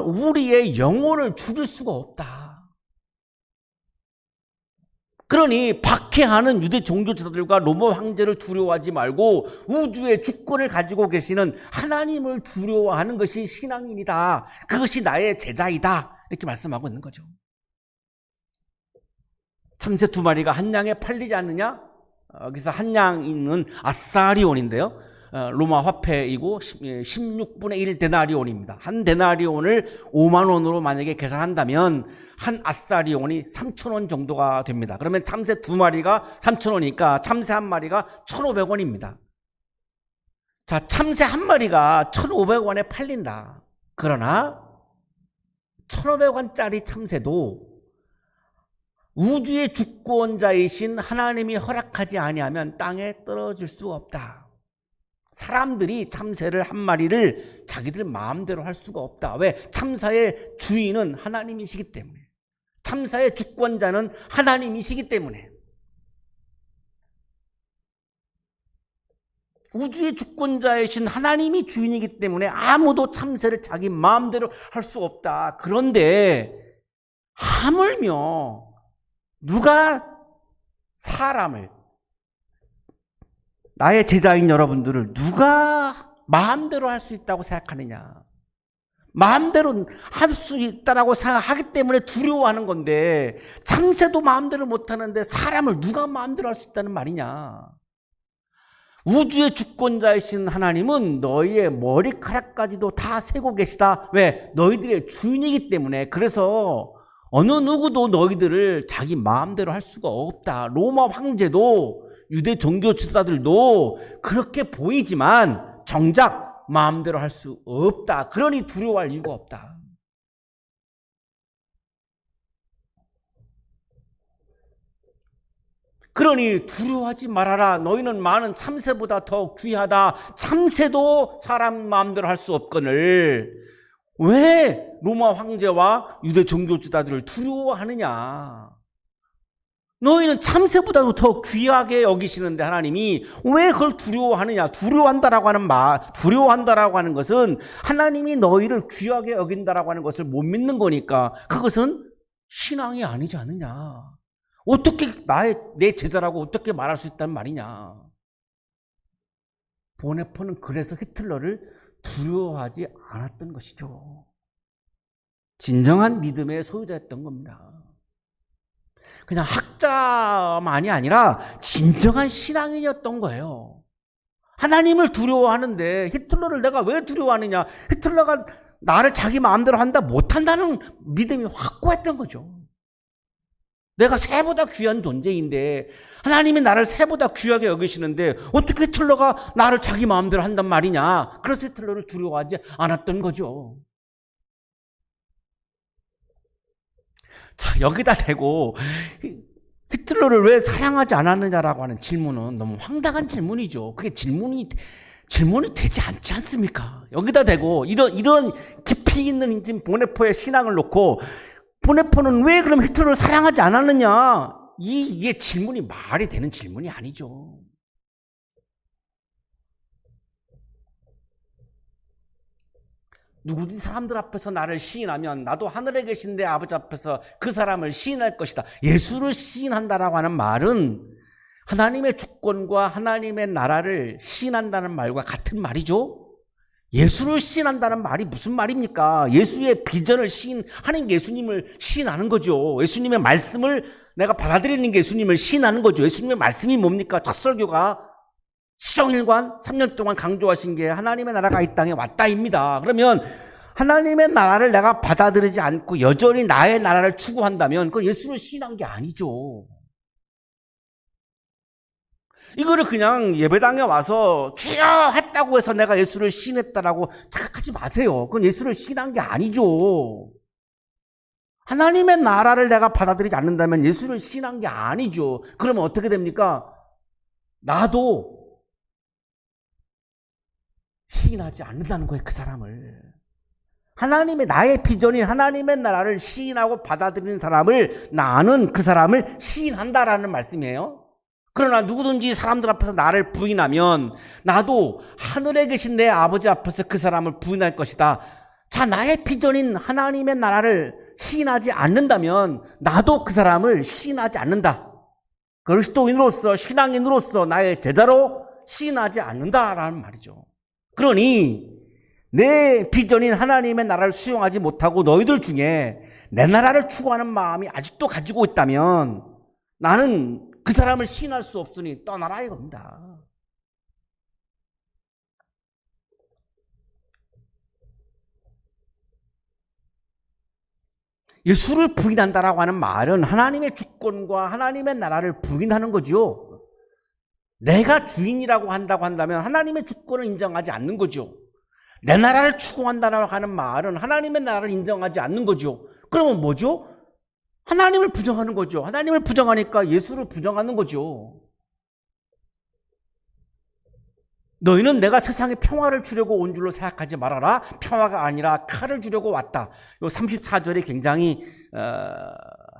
우리의 영혼을 죽일 수가 없다. 그러니 박해하는 유대 종교 지도자들과 로마 황제를 두려워하지 말고 우주의 주권을 가지고 계시는 하나님을 두려워하는 것이 신앙인이다. 그것이 나의 제자이다. 이렇게 말씀하고 있는 거죠. 참새 2마리가 한 양에 팔리지 않느냐? 여기서 한 양은 아사리온인데요. 로마 화폐이고 16분의 1 데나리온입니다. 한 데나리온을 5만 원으로 만약에 계산한다면 한 아사리온이 3,000원 정도가 됩니다. 그러면 참새 2마리가 3,000원이니까 참새 한 마리가 1,500원입니다. 자, 참새 한 마리가 1,500원에 팔린다. 그러나 1,500원짜리 참새도 우주의 주권자이신 하나님이 허락하지 아니하면 땅에 떨어질 수가 없다. 사람들이 참새를 한 마리를 자기들 마음대로 할 수가 없다. 왜? 참새의 주인은 하나님이시기 때문에. 참새의 주권자는 하나님이시기 때문에. 우주의 주권자이신 하나님이 주인이기 때문에 아무도 참새를 자기 마음대로 할 수 없다. 그런데 하물며 누가 사람을, 나의 제자인 여러분들을 누가 마음대로 할 수 있다고 생각하느냐? 마음대로 할 수 있다고 생각하기 때문에 두려워하는 건데, 참새도 마음대로 못하는데 사람을 누가 마음대로 할 수 있다는 말이냐? 우주의 주권자이신 하나님은 너희의 머리카락까지도 다 세고 계시다. 왜? 너희들의 주인이기 때문에. 그래서 어느 누구도 너희들을 자기 마음대로 할 수가 없다. 로마 황제도 유대 종교 지도자들도 그렇게 보이지만 정작 마음대로 할 수 없다. 그러니 두려워할 이유가 없다. 그러니 두려워하지 말아라. 너희는 많은 참새보다 더 귀하다. 참새도 사람 마음대로 할 수 없거늘 왜 로마 황제와 유대 종교 지도자들을 두려워하느냐? 너희는 참새보다도 더 귀하게 여기시는데 하나님이 왜 그걸 두려워하느냐? 두려워한다라고 하는 것은 하나님이 너희를 귀하게 여긴다라고 하는 것을 못 믿는 거니까 그것은 신앙이 아니지 않느냐? 어떻게 내 제자라고 어떻게 말할 수 있단 말이냐? 보네포는 그래서 히틀러를 두려워하지 않았던 것이죠. 진정한 믿음의 소유자였던 겁니다. 그냥 학자만이 아니라 진정한 신앙인이었던 거예요. 하나님을 두려워하는데 히틀러를 내가 왜 두려워하느냐? 히틀러가 나를 자기 마음대로 한다 못한다는 믿음이 확고했던 거죠. 내가 새보다 귀한 존재인데 하나님이 나를 새보다 귀하게 여기시는데 어떻게 히틀러가 나를 자기 마음대로 한단 말이냐. 그래서 히틀러를 두려워하지 않았던 거죠. 자, 여기다 대고 히틀러를 왜 사랑하지 않았느냐라고 하는 질문은 너무 황당한 질문이죠. 그게 질문이 되지 않지 않습니까? 여기다 대고 이런 깊이 있는 보네포의 신앙을 놓고 보네포는 왜 그럼 히틀러를 사랑하지 않았느냐? 이게 질문이 말이 되는 질문이 아니죠. 누구든지 사람들 앞에서 나를 시인하면 나도 하늘에 계신 내 아버지 앞에서 그 사람을 시인할 것이다. 예수를 시인한다라고 하는 말은 하나님의 주권과 하나님의 나라를 시인한다는 말과 같은 말이죠. 예수를 시인한다는 말이 무슨 말입니까? 예수의 비전을 시인하는 게 예수님을 시인하는 거죠. 예수님의 말씀을 내가 받아들이는 게 예수님을 시인하는 거죠. 예수님의 말씀이 뭡니까? 첫 설교가 시종일관 3년 동안 강조하신 게 하나님의 나라가 이 땅에 왔다입니다. 그러면 하나님의 나라를 내가 받아들이지 않고 여전히 나의 나라를 추구한다면 그건 예수를 시인한 게 아니죠. 이거를 그냥 예배당에 와서 주여 했다고 해서 내가 예수를 시인했다라고 착각하지 마세요. 그건 예수를 시인한 게 아니죠. 하나님의 나라를 내가 받아들이지 않는다면 예수를 시인한 게 아니죠. 그러면 어떻게 됩니까? 나도 시인하지 않는다는 거예요, 그 사람을. 하나님의 나의 비전인 하나님의 나라를 시인하고 받아들이는 사람을 나는 그 사람을 시인한다라는 말씀이에요. 그러나 누구든지 사람들 앞에서 나를 부인하면 나도 하늘에 계신 내 아버지 앞에서 그 사람을 부인할 것이다. 자, 나의 비전인 하나님의 나라를 시인하지 않는다면 나도 그 사람을 시인하지 않는다. 그리스도인으로서 신앙인으로서 나의 제자로 시인하지 않는다라는 말이죠. 그러니 내 비전인 하나님의 나라를 수용하지 못하고 너희들 중에 내 나라를 추구하는 마음이 아직도 가지고 있다면 나는 그 사람을 시인할 수 없으니 떠나라 이겁니다. 예수를 부인한다라고 하는 말은 하나님의 주권과 하나님의 나라를 부인하는 거죠. 내가 주인이라고 한다고 한다면 하나님의 주권을 인정하지 않는 거죠. 내 나라를 추구한다라고 하는 말은 하나님의 나라를 인정하지 않는 거죠. 그러면 뭐죠? 하나님을 부정하는 거죠. 하나님을 부정하니까 예수를 부정하는 거죠. 너희는 내가 세상에 평화를 주려고 온 줄로 생각하지 말아라. 평화가 아니라 칼을 주려고 왔다. 이 34절에 굉장히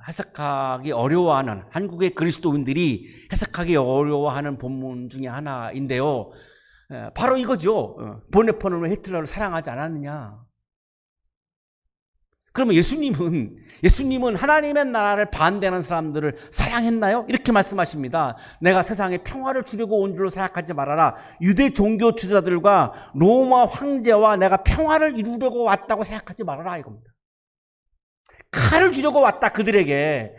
해석하기 어려워하는, 한국의 그리스도인들이 해석하기 어려워하는 본문 중에 하나인데요. 바로 이거죠. 보네포는 왜 히틀러를 사랑하지 않았느냐. 그러면 예수님은 하나님의 나라를 반대하는 사람들을 사랑했나요? 이렇게 말씀하십니다. 내가 세상에 평화를 주려고 온 줄로 생각하지 말아라. 유대 종교 지도자들과 로마 황제와 내가 평화를 이루려고 왔다고 생각하지 말아라 이겁니다. 칼을 주려고 왔다 그들에게.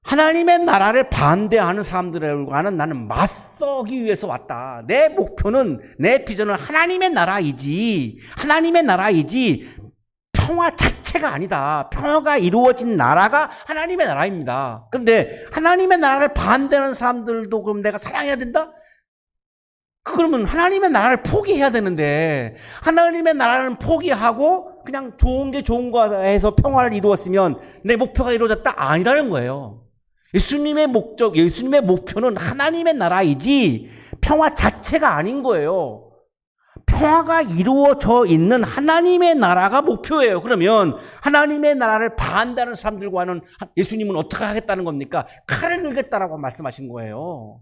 하나님의 나라를 반대하는 사람들과는 나는 맞서기 위해서 왔다. 내 목표는, 내 비전은 하나님의 나라이지 평화 자체가 아니다. 평화가 이루어진 나라가 하나님의 나라입니다. 그런데 하나님의 나라를 반대하는 사람들도 그럼 내가 사랑해야 된다? 그러면 하나님의 나라를 포기해야 되는데 하나님의 나라를 포기하고 그냥 좋은 게 좋은 거 해서 평화를 이루었으면 내 목표가 이루어졌다? 아니라는 거예요. 예수님의 목표는 하나님의 나라이지 평화 자체가 아닌 거예요. 평화가 이루어져 있는 하나님의 나라가 목표예요. 그러면 하나님의 나라를 반대하는 사람들과는 예수님은 어떻게 하겠다는 겁니까? 칼을 들겠다라고 말씀하신 거예요.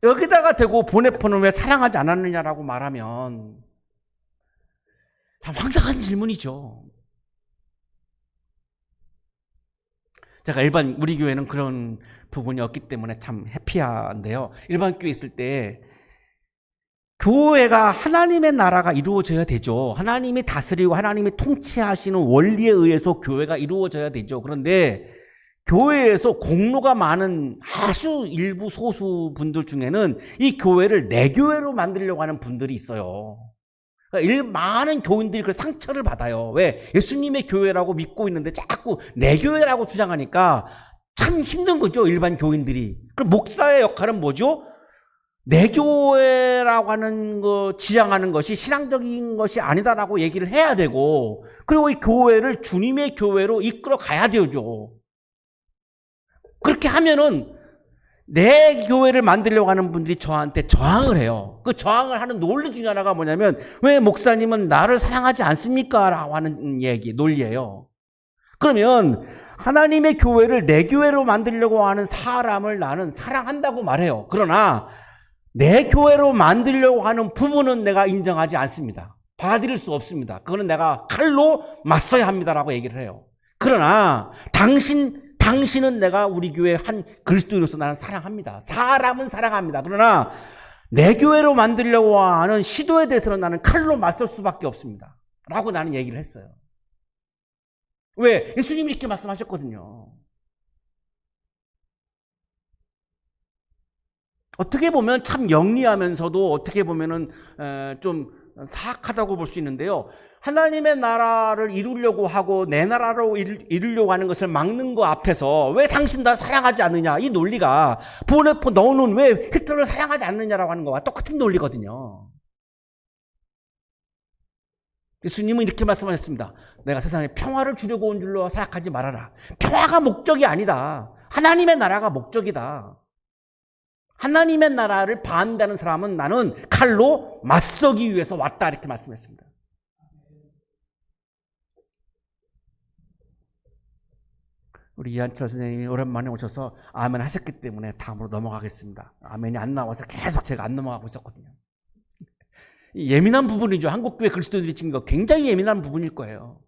여기다가 대고 보네포는 왜 사랑하지 않았느냐라고 말하면 참 황당한 질문이죠. 제가 우리 교회는 그런 부분이 없기 때문에 참 해피한데요. 일반 교회 있을 때 교회가 하나님의 나라가 이루어져야 되죠. 하나님이 다스리고 하나님이 통치하시는 원리에 의해서 교회가 이루어져야 되죠. 그런데 교회에서 공로가 많은 아주 일부 소수 분들 중에는 이 교회를 내 교회로 만들려고 하는 분들이 있어요. 그러니까 많은 교인들이 그 상처를 받아요. 왜? 예수님의 교회라고 믿고 있는데 자꾸 내 교회라고 주장하니까 참 힘든 거죠, 일반 교인들이. 그럼 목사의 역할은 뭐죠? 내 교회라고 하는 거, 지향하는 것이 신앙적인 것이 아니다라고 얘기를 해야 되고, 그리고 이 교회를 주님의 교회로 이끌어 가야 되죠. 그렇게 하면은 내 교회를 만들려고 하는 분들이 저한테 저항을 해요. 그 저항을 하는 논리 중에 하나가 뭐냐면, 왜 목사님은 나를 사랑하지 않습니까? 라고 하는 얘기, 논리예요. 그러면 하나님의 교회를 내 교회로 만들려고 하는 사람을 나는 사랑한다고 말해요. 그러나 내 교회로 만들려고 하는 부분은 내가 인정하지 않습니다. 받아들일 수 없습니다. 그거는 내가 칼로 맞서야 합니다라고 얘기를 해요. 그러나 당신은 내가 우리 교회 한 그리스도인으로서 나는 사랑합니다. 사람은 사랑합니다. 그러나 내 교회로 만들려고 하는 시도에 대해서는 나는 칼로 맞설 수밖에 없습니다. 라고 나는 얘기를 했어요. 왜? 예수님이 이렇게 말씀하셨거든요. 어떻게 보면 참 영리하면서도 어떻게 보면은 좀 사악하다고 볼 수 있는데요. 하나님의 나라를 이루려고 하고 내 나라로 이루려고 하는 것을 막는 거 앞에서 왜 당신 나 사랑하지 않느냐, 이 논리가 보네포 너는 왜 히틀러를 사랑하지 않느냐라고 하는 거와 똑같은 논리거든요. 예수님은 이렇게 말씀하셨습니다. 내가 세상에 평화를 주려고 온 줄로 생각하지 말아라. 평화가 목적이 아니다. 하나님의 나라가 목적이다. 하나님의 나라를 반대하는 사람은 나는 칼로 맞서기 위해서 왔다, 이렇게 말씀했습니다. 우리 이한철 선생님이 오랜만에 오셔서 아멘 하셨기 때문에 다음으로 넘어가겠습니다. 아멘이 안 나와서 계속 제가 안 넘어가고 있었거든요. 예민한 부분이죠. 한국교회 그리스도인들이 지금 거 굉장히 예민한 부분일 거예요.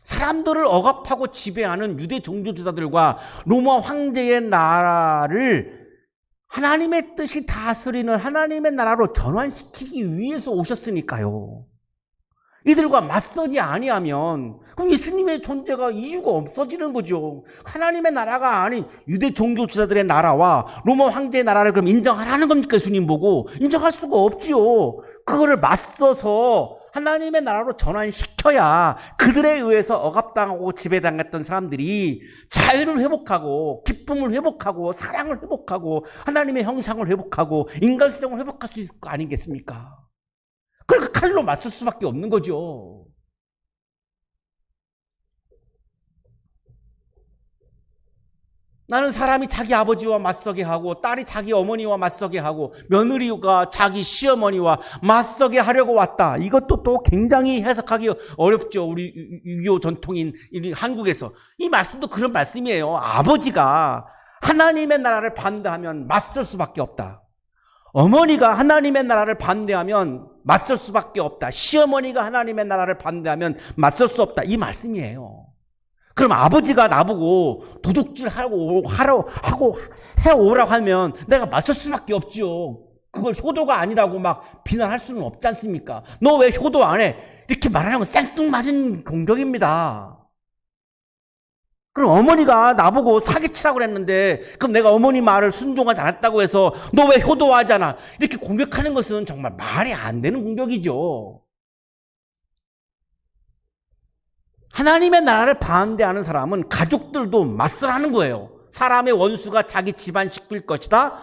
사람들을 억압하고 지배하는 유대 종교주자들과 로마 황제의 나라를 하나님의 뜻이 다스리는 하나님의 나라로 전환시키기 위해서 오셨으니까요. 이들과 맞서지 아니하면 그럼 예수님의 존재가 이유가 없어지는 거죠. 하나님의 나라가 아닌 유대 종교주자들의 나라와 로마 황제의 나라를 그럼 인정하라는 겁니까? 예수님 보고 인정할 수가 없지요. 그거를 맞서서 하나님의 나라로 전환시켜야 그들에 의해서 억압당하고 지배당했던 사람들이 자유를 회복하고 기쁨을 회복하고 사랑을 회복하고 하나님의 형상을 회복하고 인간성을 회복할 수 있을 거 아니겠습니까? 그러니까 칼로 맞설 수밖에 없는 거죠. 나는 사람이 자기 아버지와 맞서게 하고 딸이 자기 어머니와 맞서게 하고 며느리가 자기 시어머니와 맞서게 하려고 왔다. 이것도 또 굉장히 해석하기 어렵죠. 우리 유교 전통인 한국에서. 이 말씀도 그런 말씀이에요. 아버지가 하나님의 나라를 반대하면 맞설 수밖에 없다. 어머니가 하나님의 나라를 반대하면 맞설 수밖에 없다. 시어머니가 하나님의 나라를 반대하면 맞설 수 없다. 이 말씀이에요. 그럼 아버지가 나보고 도둑질 하고 해오라고 하면 내가 맞설 수밖에 없지요. 그걸 효도가 아니라고 막 비난할 수는 없지 않습니까? 너 왜 효도 안 해? 이렇게 말하는 건 생뚱맞은 공격입니다. 그럼 어머니가 나보고 사기치라고 그랬는데 그럼 내가 어머니 말을 순종하지 않았다고 해서 너 왜 효도하지 않아? 이렇게 공격하는 것은 정말 말이 안 되는 공격이죠. 하나님의 나라를 반대하는 사람은 가족들도 맞서라는 거예요. 사람의 원수가 자기 집안 식구일 것이다.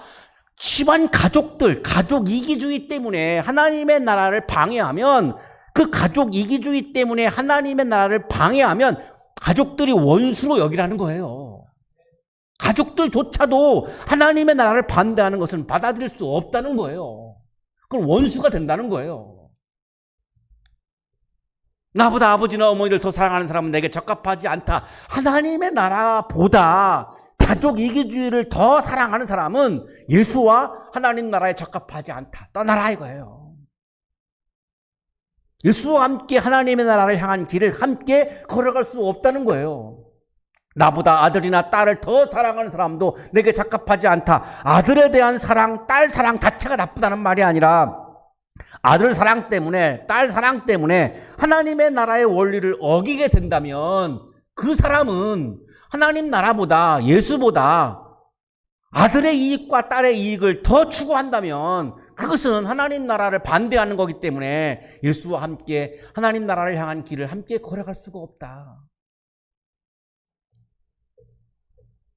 집안 가족들, 가족 이기주의 때문에 하나님의 나라를 방해하면 그 가족 이기주의 때문에 하나님의 나라를 방해하면 가족들이 원수로 여기라는 거예요. 가족들조차도 하나님의 나라를 반대하는 것은 받아들일 수 없다는 거예요. 그럼 원수가 된다는 거예요. 나보다 아버지나 어머니를 더 사랑하는 사람은 내게 적합하지 않다. 하나님의 나라보다 가족 이기주의를 더 사랑하는 사람은 예수와 하나님 나라에 적합하지 않다. 떠나라 이거예요. 예수와 함께 하나님의 나라를 향한 길을 함께 걸어갈 수 없다는 거예요. 나보다 아들이나 딸을 더 사랑하는 사람도 내게 적합하지 않다. 아들에 대한 사랑, 딸 사랑 자체가 나쁘다는 말이 아니라 아들 사랑 때문에, 딸 사랑 때문에 하나님의 나라의 원리를 어기게 된다면 그 사람은 하나님 나라보다, 예수보다 아들의 이익과 딸의 이익을 더 추구한다면 그것은 하나님 나라를 반대하는 거기 때문에 예수와 함께 하나님 나라를 향한 길을 함께 걸어갈 수가 없다.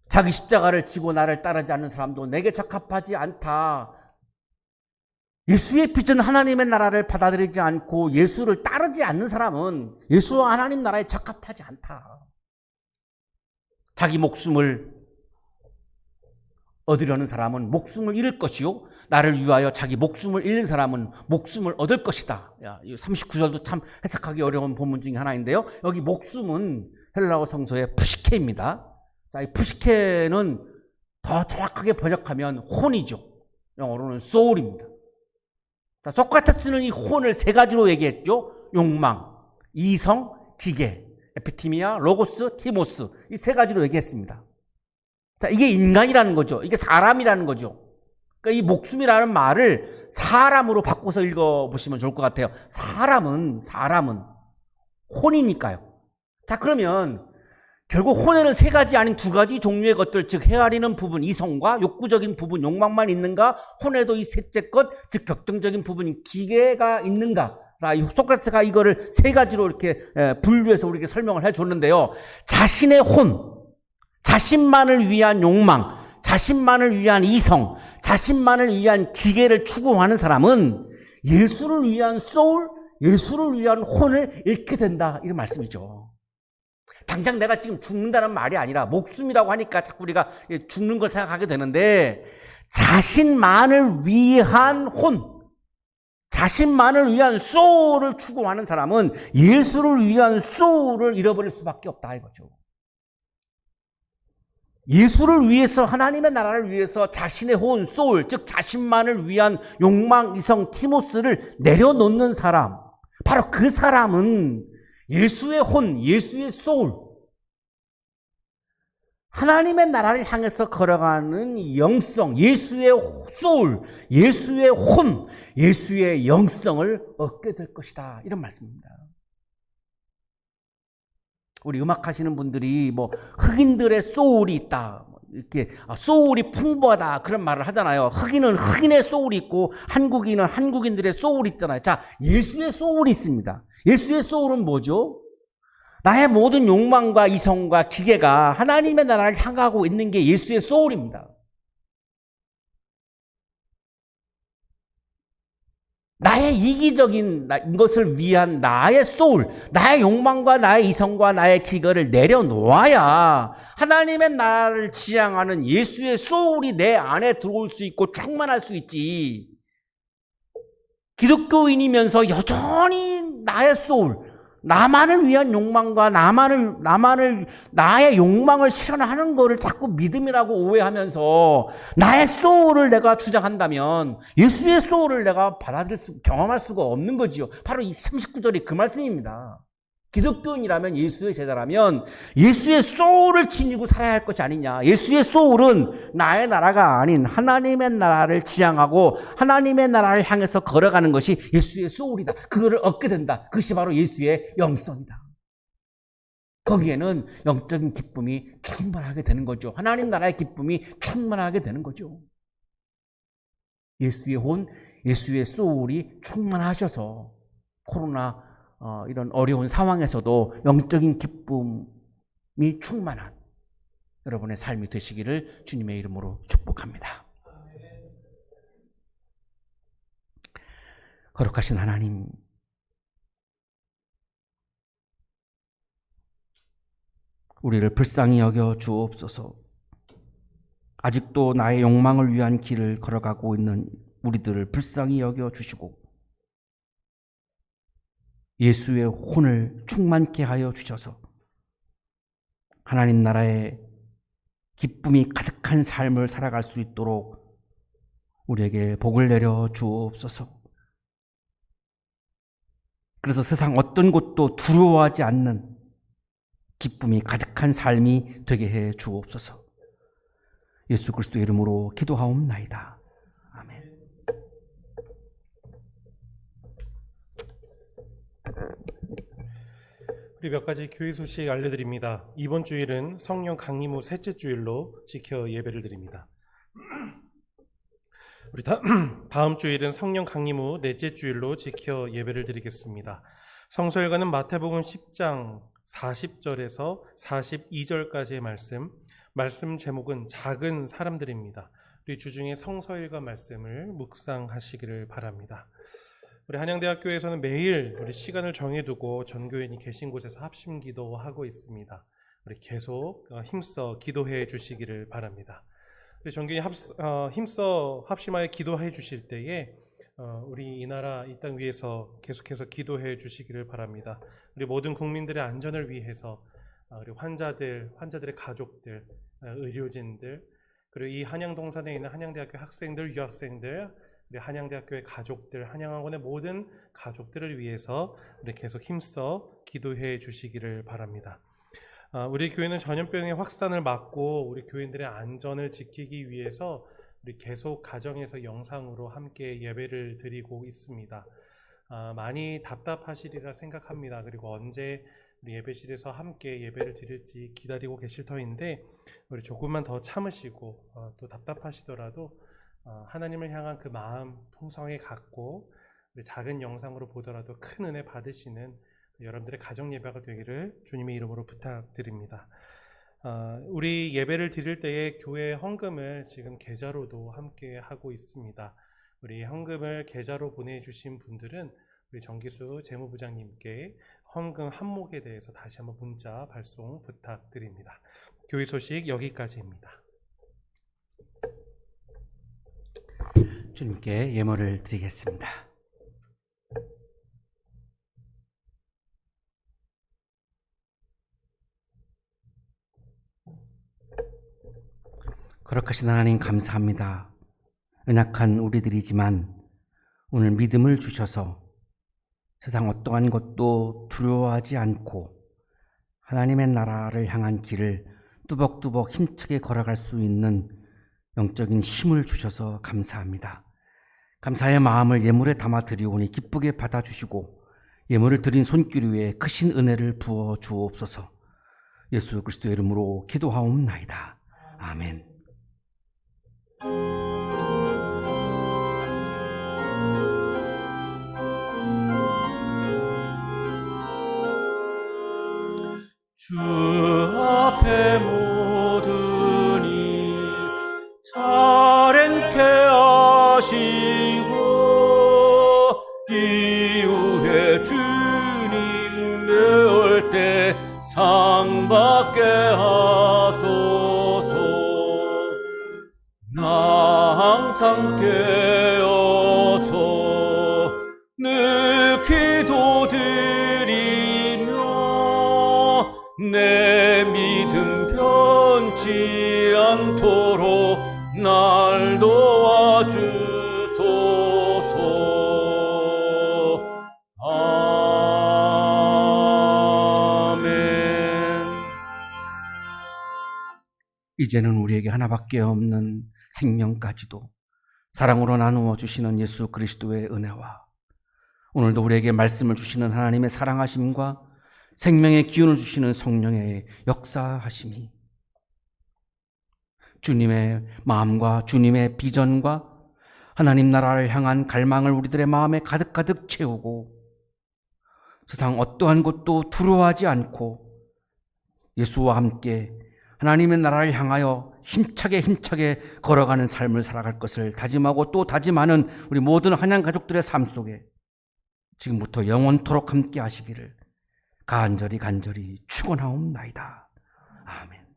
자기 십자가를 지고 나를 따르지 않는 사람도 내게 적합하지 않다. 예수의 빛은 하나님의 나라를 받아들이지 않고 예수를 따르지 않는 사람은 예수와 하나님 나라에 적합하지 않다. 자기 목숨을 얻으려는 사람은 목숨을 잃을 것이요, 나를 위하여 자기 목숨을 잃는 사람은 목숨을 얻을 것이다. 39절도 참 해석하기 어려운 본문 중에 하나인데요, 여기 목숨은 헬라어 성서의 푸시케입니다. 자, 이 푸시케는 더 정확하게 번역하면 혼이죠. 영어로는 soul입니다. 자, 소크라테스는 이 혼을 세 가지로 얘기했죠. 욕망, 이성, 기계, 에피티미아, 로고스, 티모스, 이 세 가지로 얘기했습니다. 자, 이게 인간이라는 거죠. 이게 사람이라는 거죠. 그러니까 이 목숨이라는 말을 사람으로 바꿔서 읽어보시면 좋을 것 같아요. 사람은 혼이니까요. 자, 그러면 결국 혼에는 세 가지 아닌 두 가지 종류의 것들, 즉 헤아리는 부분, 이성과 욕구적인 부분, 욕망만 있는가? 혼에도 이 셋째 것, 즉 격정적인 부분인 기계가 있는가? 자, 소크라테스가 이거를 세 가지로 이렇게 분류해서 우리에게 설명을 해줬는데요. 자신의 혼, 자신만을 위한 욕망, 자신만을 위한 이성, 자신만을 위한 기계를 추구하는 사람은 예수를 위한 소울, 예수를 위한 혼을 잃게 된다, 이런 말씀이죠. 당장 내가 지금 죽는다는 말이 아니라, 목숨이라고 하니까 자꾸 우리가 죽는 걸 생각하게 되는데, 자신만을 위한 혼, 자신만을 위한 소울을 추구하는 사람은 예수를 위한 소울을 잃어버릴 수밖에 없다, 이거죠. 예수를 위해서, 하나님의 나라를 위해서 자신의 혼, 소울, 즉 자신만을 위한 욕망, 이성, 티모스를 내려놓는 사람, 바로 그 사람은 예수의 혼, 예수의 소울, 하나님의 나라를 향해서 걸어가는 영성, 예수의 소울, 예수의 혼, 예수의 영성을 얻게 될 것이다, 이런 말씀입니다. 우리 음악하시는 분들이 뭐 흑인들의 소울이 있다, 이렇게 소울이 풍부하다, 그런 말을 하잖아요. 흑인은 흑인의 소울이 있고 한국인은 한국인들의 소울이 있잖아요. 자, 예수의 소울이 있습니다. 예수의 소울은 뭐죠? 나의 모든 욕망과 이성과 기계가 하나님의 나라를 향하고 있는 게 예수의 소울입니다. 나의 이기적인 것을 위한 나의 소울, 나의 욕망과 나의 이성과 나의 기거를 내려놓아야 하나님의 나라를 지향하는 예수의 소울이 내 안에 들어올 수 있고 충만할 수 있지. 기독교인이면서 여전히 나의 소울, 나만을 위한 욕망과 나의 욕망을 실현하는 거를 자꾸 믿음이라고 오해하면서 나의 소울을 내가 주장한다면 예수의 소울을 내가 경험할 수가 없는 거지요. 바로 이 39절이 그 말씀입니다. 기독교인이라면, 예수의 제자라면 예수의 소울을 지니고 살아야 할 것이 아니냐. 예수의 소울은 나의 나라가 아닌 하나님의 나라를 지향하고 하나님의 나라를 향해서 걸어가는 것이 예수의 소울이다. 그거를 얻게 된다. 그것이 바로 예수의 영성이다. 거기에는 영적인 기쁨이 충만하게 되는 거죠. 하나님 나라의 기쁨이 충만하게 되는 거죠. 예수의 혼, 예수의 소울이 충만하셔서 코로나 이런 어려운 상황에서도 영적인 기쁨이 충만한 여러분의 삶이 되시기를 주님의 이름으로 축복합니다. 거룩하신 하나님, 우리를 불쌍히 여겨 주옵소서. 아직도 나의 욕망을 위한 길을 걸어가고 있는 우리들을 불쌍히 여겨 주시고 예수의 혼을 충만케 하여 주셔서 하나님 나라의 기쁨이 가득한 삶을 살아갈 수 있도록 우리에게 복을 내려 주옵소서. 그래서 세상 어떤 것도 두려워하지 않는 기쁨이 가득한 삶이 되게 해 주옵소서. 예수 그리스도의 이름으로 기도하옵나이다. 아멘. 우리 몇 가지 교회 소식 알려드립니다. 이번 주일은 성령 강림 후 셋째 주일로 지켜 예배를 드립니다. 우리 다음 주일은 성령 강림 후 넷째 주일로 지켜 예배를 드리겠습니다. 성서일과는 마태복음 10장 40절에서 42절까지의 말씀 제목은 작은 사람들입니다. 우리 주중에 성서일과 말씀을 묵상하시기를 바랍니다. 우리 한양대학교에서는 매일 우리 시간을 정해두고 전교인이 계신 곳에서 합심 기도하고 있습니다. 우리 계속 힘써 기도해 주시기를 바랍니다. 우리 전교인이 힘써 합심하여 기도해 주실 때에 우리 이 나라 이 땅 위에서 계속해서 기도해 주시기를 바랍니다. 우리 모든 국민들의 안전을 위해서 우리 환자들의 가족들, 의료진들, 그리고 이 한양동산에 있는 한양대학교 학생들, 유학생들, 우리 한양대학교의 가족들, 한양학원의 모든 가족들을 위해서 우리 계속 힘써 기도해 주시기를 바랍니다. 우리 교회는 전염병의 확산을 막고 우리 교인들의 안전을 지키기 위해서 우리 계속 가정에서 영상으로 함께 예배를 드리고 있습니다. 많이 답답하시리라 생각합니다. 그리고 언제 우리 예배실에서 함께 예배를 드릴지 기다리고 계실 터인데 우리 조금만 더 참으시고 또 답답하시더라도 하나님을 향한 그 마음 풍성하게 갖고 우리 작은 영상으로 보더라도 큰 은혜 받으시는 여러분들의 가정 예배가 되기를 주님의 이름으로 부탁드립니다. 우리 예배를 드릴 때에 교회 헌금을 지금 계좌로도 함께 하고 있습니다. 우리 헌금을 계좌로 보내주신 분들은 우리 정기수 재무부장님께 헌금 한목에 대해서 다시 한번 문자 발송 부탁드립니다. 교회 소식 여기까지입니다. 주님께 예물을 드리겠습니다. 거룩하신 하나님 감사합니다. 연약한 우리들이지만 오늘 믿음을 주셔서 세상 어떠한 것도 두려워하지 않고 하나님의 나라를 향한 길을 뚜벅뚜벅 힘차게 걸어갈 수 있는 영적인 힘을 주셔서 감사합니다. 감사의 마음을 예물에 담아 드리오니 기쁘게 받아주시고 예물을 드린 손길 위에 크신 은혜를 부어 주옵소서. 예수 그리스도의 이름으로 기도하옵나이다. 아멘. 주 앞에 모든 일 잘 행케 하시고 이후에 주님 뵐 때 상 받게 하소서. 나 항상 깨어서 늘 기도드리며 내 믿음 변치 않도록 날 도와주소서. 아멘. 이제는 우리에게 하나밖에 없는 생명까지도 사랑으로 나누어 주시는 예수 그리스도의 은혜와 오늘도 우리에게 말씀을 주시는 하나님의 사랑하심과 생명의 기운을 주시는 성령의 역사하심이 주님의 마음과 주님의 비전과 하나님 나라를 향한 갈망을 우리들의 마음에 가득가득 채우고 세상 어떠한 것도 두려워하지 않고 예수와 함께 하나님의 나라를 향하여 힘차게 걸어가는 삶을 살아갈 것을 다짐하고 또 다짐하는 우리 모든 한양 가족들의 삶 속에 지금부터 영원토록 함께 하시기를 간절히 축원하옵나이다. 아멘.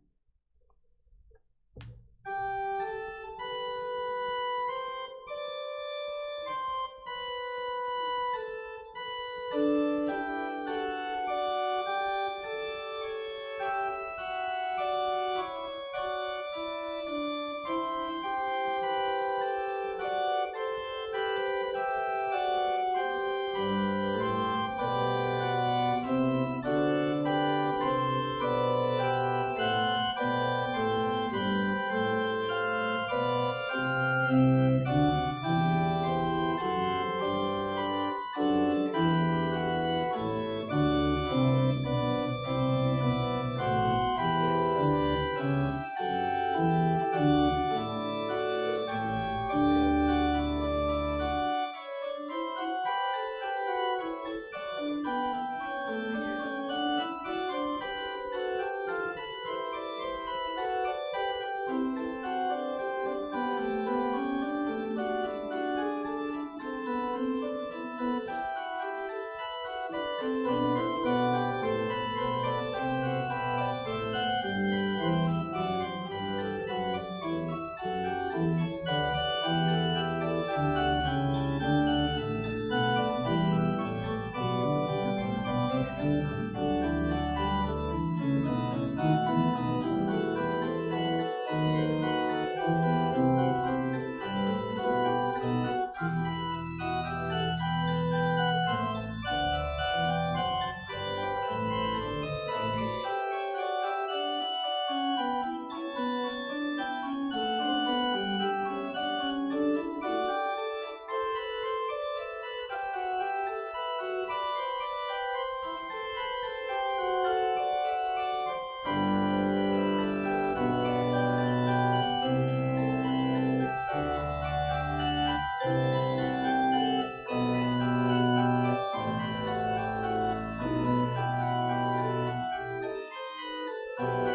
주옵소서.